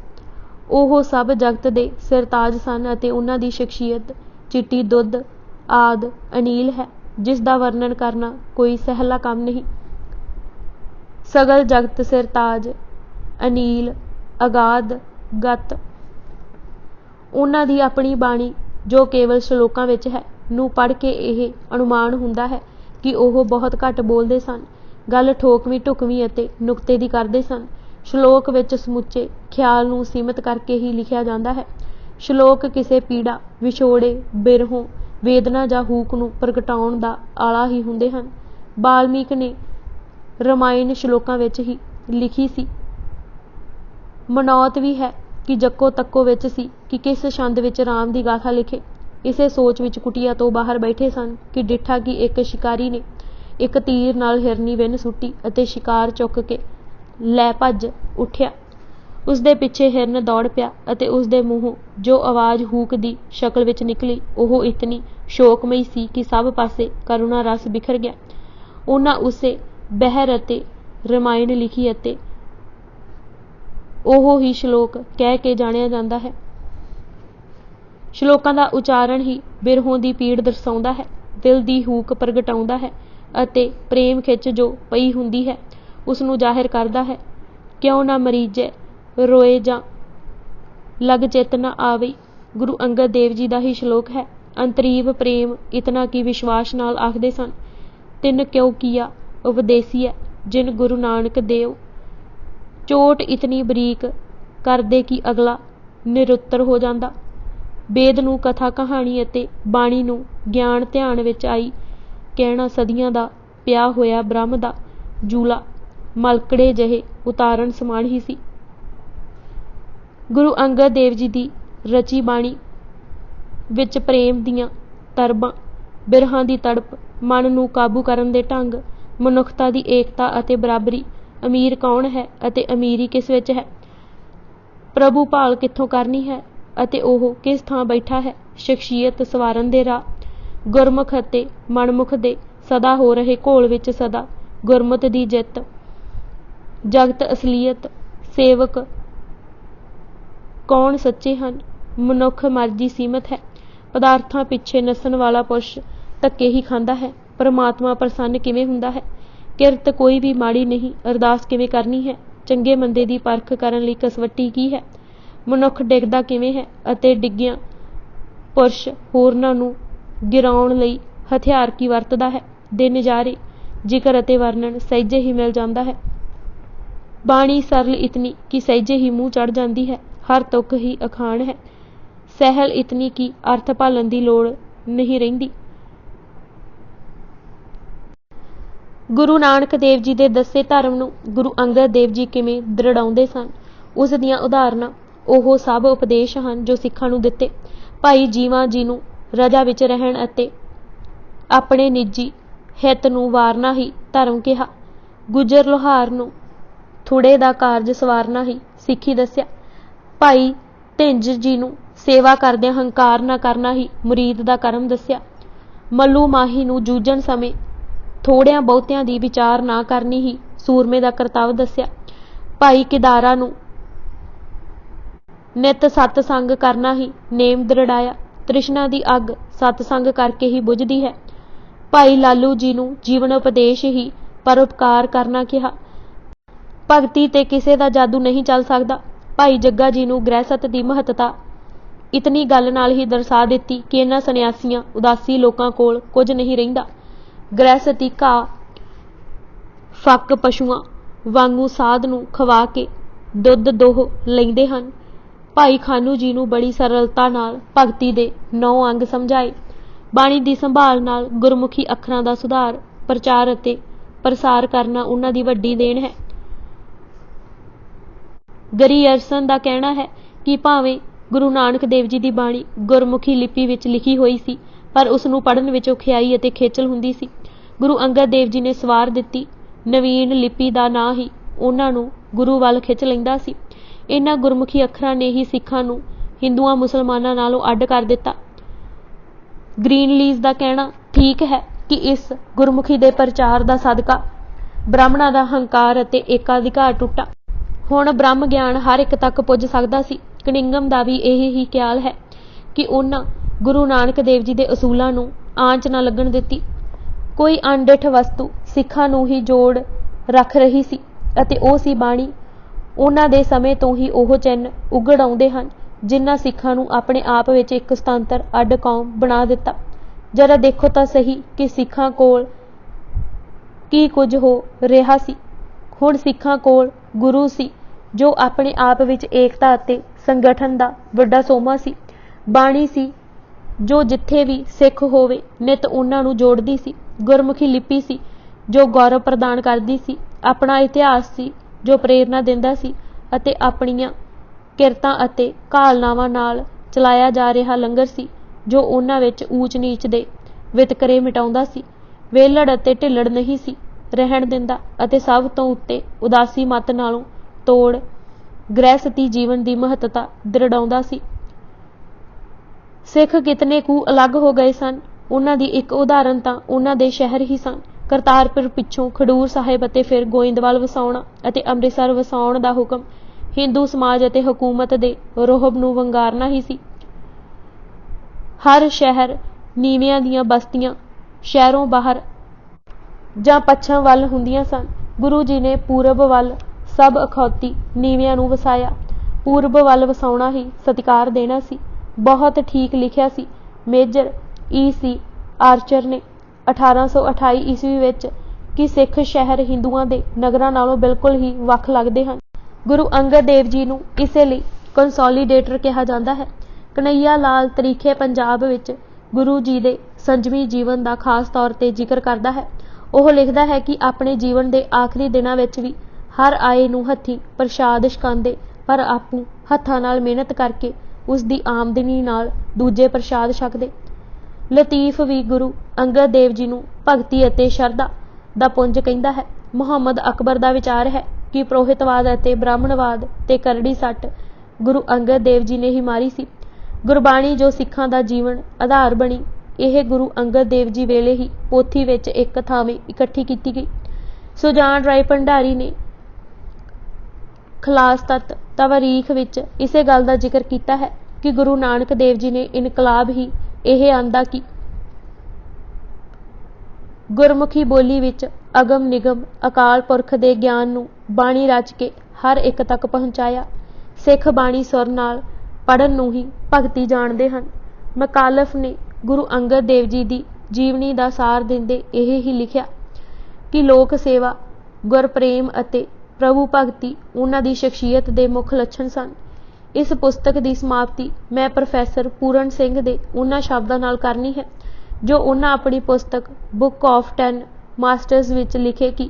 ओह सब जगत दे सिरताज सन अते उन्हां दी शख्सियत चिट्टी दुध आद अनील है जिस दा वर्णन करना कोई सहला काम नहीं। सगल जगत सिरताज अनील अगाध गत। उन्हां दी अपनी बाणी जो केवल श्लोकां विच है नूं पढ़ के यह अनुमान हुंदा है कि ओह बहुत घट बोलदे सन। गल ठोकवीं ढुकवीं अते नुक्ते दी करदे सन। श्लोक विच समुचे ख्याल नूं सीमित करके ही लिखिया जांदा है। श्लोक किसे पीड़ा विछोड़े बिरहों वेदना जां हूक नूं प्रगटाउण दा आला ही हुंदे हन। वाल्मीक ने रामायण श्लोकां विच ही लिखी सी। मनौत भी है कि जक्को तक्को विच सी कि किस छंद विच राम दी गाथा लिखे। इसे सोच विच कुटिया तो बाहर बैठे सन कि डिठा कि एक शिकारी ने एक तीर नाल हिरनी विंन सुट्टी अते शिकार चुक के लै भज उठिया। उसदे पिछे हिरन दौड़ पिया अते उसदे मूंहों जो आवाज़ हूक दी शक्ल विच निकली ओह इतनी शोकमई सी कि सब पासे करुणा रस बिखर गया। उन्हां उसे बहर अते रामायण लिखी अते ओह ही श्लोक कह के जाणिया जांदा है। श्लोकां दा उचारण ही बिरहों दी पीड़ दर्शाउंदा है, दिल दी हूक प्रगटाउंदा है अते प्रेम खिच जो पई हुंदी है उसनूं जाहिर करदा है। क्यों ना मरीजे रोए जां लग चित न आवी गुरु अंगद देव जी दा ही श्लोक है। अंतरीव प्रेम इतना कि विश्वास नाल आखदे सन। तिन क्यों किया उपदेसिया जिन गुरु नानक देव। चोट इतनी बरीक कर दे कि अगला निरुत्तर हो जांदा। वेद नूं कथा कहानी अते बाणी नूं ज्ञान ध्यान विच आई कहना सदियां दा पिया होया ब्रह्म दा जूला मलकड़े जहे उतारण समान ही सी। गुरु अंगद देव जी दी रची बाणी विच प्रेम दीआं तरबां बिरहां दी तड़प मन नूं काबू करन दे ढंग मनुखता दी एकता अते बराबरी अमीर कौन है अते अमीरी किस विच है प्रभु भाल कित्थों करनी है अते ओह किस थां बैठा है शख्सियत सवारन दे राह गुरमुख अते मनमुख दे सदा हो रहे घोल विच सदा गुरमत दी जित जगत असलीयत सेवक कौन सच्चे हन मनुख मर्जी सीमित है पदार्थां पिछे नसन वाला पुरुष धक्के ही खांदा है परमात्मा प्रसन्न किवें हुंदा है किरत कोई भी माड़ी नहीं अरदास किवें करनी है चंगे मंदे दी परख करन लई कसवट्टी की है मनुख डिगदा किवें है अते डिग्गिया पुरुष होरनां नूं गिराउण लई हथियार की वरतदा है दे नज़ारे जिक्र अते वर्णन सहजे ही मिल जांदा है। बाणी सरल इतनी कि सहजे ही मूँह चढ़ जांदी है हर तुक ही अखाण है सहल इतनी कि अर्थ भालन दी लोड़ नहीं रहिंदी। गुरु नानक देव जी दे दसे धर्म नूं गुरु अंगद देव जी किवें दृढ़ाउंदे सन, उस दीआं उदाहरणां ओह सब उपदेश हन जो सिखां नूं दित्ते। भाई जीवा जी नूं रजा विच रहण अते अपने निजी हित नूं वारना ही धर्म किहा। गुजर लोहार नूं थुड़े दा कारज सवारना ही सिੱਖੀ दस्सिया। भाई धिंज जी नूं सेवा करदिआं हंकार ना करना ही मुरीद दा करम दस्सिया। मल्लू माही नूं जूझण समय थोड़िਆਂ ਬਹੁਤਿਆਂ ਦੀ विचार ना करनी ही सूरमे दा करतव दस्सिया। भाई किदारा नूं नित सतसंग करना ही नेम दृढ़ाया। तृष्णा दी अग सतसंग करके ही बुझदी है। भाई लालू जी नूं जीवन उपदेश ही परोपकार करना किहा। भगती ते किसे दा जादू नहीं चल सकदा। भाई जग्गा जी नूं गृहस्थ दी महत्ता इतनी गल नाल ही दर्शा दित्ती कि इन्हां सन्यासियां उदासी लोकां कोल कुਝ नहीं रहिंदा। गृहस्थी घाह फक पशुआं वांगू साध नूं खवा के दुੱਧ दोह लैंदे हन। भाई खानू जी नूं बड़ी सरलता नाल भगती दे 9 अंग समझाए। बाणी दी संभाल नाल गुरमुखी अखरां दा सुधार प्रचार अते प्रसार करना उन्हां दी वड्डी देन है। गरीअरसन दा कहना है कि भावें गुरु नानक देव जी दी बाणी गुरमुखी लिपि विच लिखी होई सी, पर उस नूं पढ़न विच औखियाई अते खेचल हुंदी सी। गुरु अंगद देव जी ने सवार दित्ती नवीन लिपि दा नां ही उन्हां नूं गुरु वल खिच लैंदा सी। इन्हां गुरमुखी अखरां ने ही सिखां नूं हिंदुआं मुसलमानां नालों अड्ड कर दित्ता। ग्रीनलीज दा कहना ठीक है कि इस गुरमुखी दे प्रचार दा सदका ब्राह्मणां दा हंकार अते एकाधिकार टुटा। हुण ब्रह्म ज्ञान हर एक तक पुज सकदा सी। कनिंगम दा भी यही ही ख्याल है कि उन्हां गुरु नानक देव जी दे असूलां नूं आंच ना लगण दित्ती। कोई अणडिठ वस्तु सिखां नूं ही जोड़ रख रही सी अते ओह सी बाणी। उन्हां दे समय तो ही ओह चिन्ह उगड़ आउंदे हन जिन्हां सिखां नूं अपने आप विच एक सुतंतर अड्ड कौम बना दित्ता। जरा देखो तां सही कि सिखां कोल की कुਝ हो रिहा सी। हुण सिखां कोल गुरु सी जो अपने आप विच एकता अते संगठन दा वड्डा सोमा सी। बाणी सी जो जिथे भी सिख होवे नित उन्हां नूं जोड़दी सी। गुरमुखी लिपि सी जो गौरव प्रदान करदी सी। अपना इतिहास सी जो प्रेरणा दिंदा सी अते अपणीਆਂ किरतां अते घालनावां नाल चलाया जा रिहा लंगर सी जो उन्हां विच ऊच नीच दे वितकरे मिटाउंदा सी। वेलड़ अते ढिल्लड़ नहीं सी रहण दिंदा अते सब तो उत्ते उदासी मत नालों तोड़ गृहस्थी जीवन दी महत्ता दृढ़ाउंदा सी। सिख कितने कू अलग हो गए सन। उन्हां दी एक उदाहरण तां उन्हां दे शहर ही सन। करतारपुर पिछों खडूर साहिब अते फिर गोइंदवाल वसाउणा अते अंम੍ਰਿਤਸਰ वसाउण दा हुक्म हिंदू समाज अते हुकूमत दे रोहब नूं वंगारना ही सी। हर शहर नीवियां दीआं बस्तियां शहरों बाहर जां पच्छम वल हुंदियां सन। गुरु जी ने पूरब वल सब अखौती नीवियां नूं वसाया। पूरब वल वसाउणा ही सत्कार देना सी। बहुत ठीक लिखिया सी मेजर E.C. आर्चर ने 1828 ईस्वी विच कि सिख शहर हिंदुआं दे नगरां नालों बिल्कुल ही वख लगदे हन। गुरु अंगद देव जी नूं इसे लई कंसोलीडेटर कहा जांदा है। कन्हैया लाल तरीखे पंजाब विच गुरु जी दे संजमी जीवन दा खास तौर ते जिक्र करदा है। ਉਹ ਲਿਖਦਾ है कि अपने जीवन के आखिरी दिनों में भी हर आए नूं हथी प्रसाद छकांदे पर आपू हत्थां नाल मेहनत करके उसकी आमदनी नाल दूजे प्रसाद छकदे। लतीफ भी गुरु अंगद देव जी नूं भगती अते शरधा दा पुंज कहंदा है। मुहम्मद अकबर दा विचार है कि पुरोहितवाद अते ब्राह्मणवाद ते करड़ी सट गुरु अंगद देव जी ने ही मारी सी। गुरबाणी जो सिखां दा जीवन आधार बनी यह गुरु अंगद देव जी वेले ही पोथी विच एक थावें इकट्ठी की गई। सुजान राय भंडारी ने खलास तत्त तवारीख विच इसे गल दा जिक्र किया है कि गुरु नानक देव जी ने इनकलाब ही यह आंदा कि गुरमुखी बोली विच अगम निगम अकाल पुरख दे ज्ञान नूं बाणी रच के हर एक तक पहुँचाया। सिख बाणी सुर नाल पढ़न नूं ही भगती जाणदे हन। मकालफ ने गुरु अंगद देव जी की जीवनी का सार देंदे यह ही लिखिया कि लोक सेवा गुर प्रेम अते प्रभु भगती उन्हां दी शख्सियत दे मुख लक्षण सन। इस पुस्तक की समाप्ति मैं प्रोफैसर पूਰਨ सिंह ਦੇ ਉਹਨਾਂ ਸ਼ਬਦਾਂ ਨਾਲ ਕਰਨੀ ਹੈ जो ਉਹਨਾਂ ਆਪਣੀ पुस्तक बुक ऑफ 10 मास्टर्स ਵਿੱਚ लिखे कि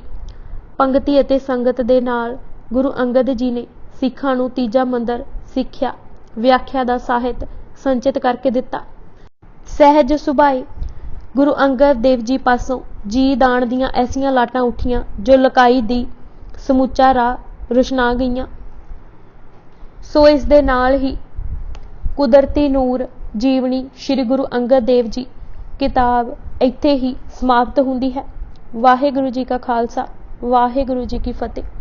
पंक्ति ਅਤੇ संगत ਦੇ ਨਾਲ गुरु अंगद जी ने सिखां ਨੂੰ ਤੀਜਾ ਮੰਦਰ ਸਿੱਖਿਆ व्याख्या ਦਾ ਸਾਹਿਤ संचित करके दिता। सहज सुभाए गुरु अंगद देव जी पासों जी दान दियां ऐसियां लाटां उठियां जो लकाई दी समूचा राह रुशना गईयां। सो इस दे नाल ही कुदरती नूर जीवनी श्री गुरु अंगद देव जी किताब इत्थे ही समाप्त हुंदी है। वाहिगुरु जी का खालसा वाहिगुरु जी की फतेह।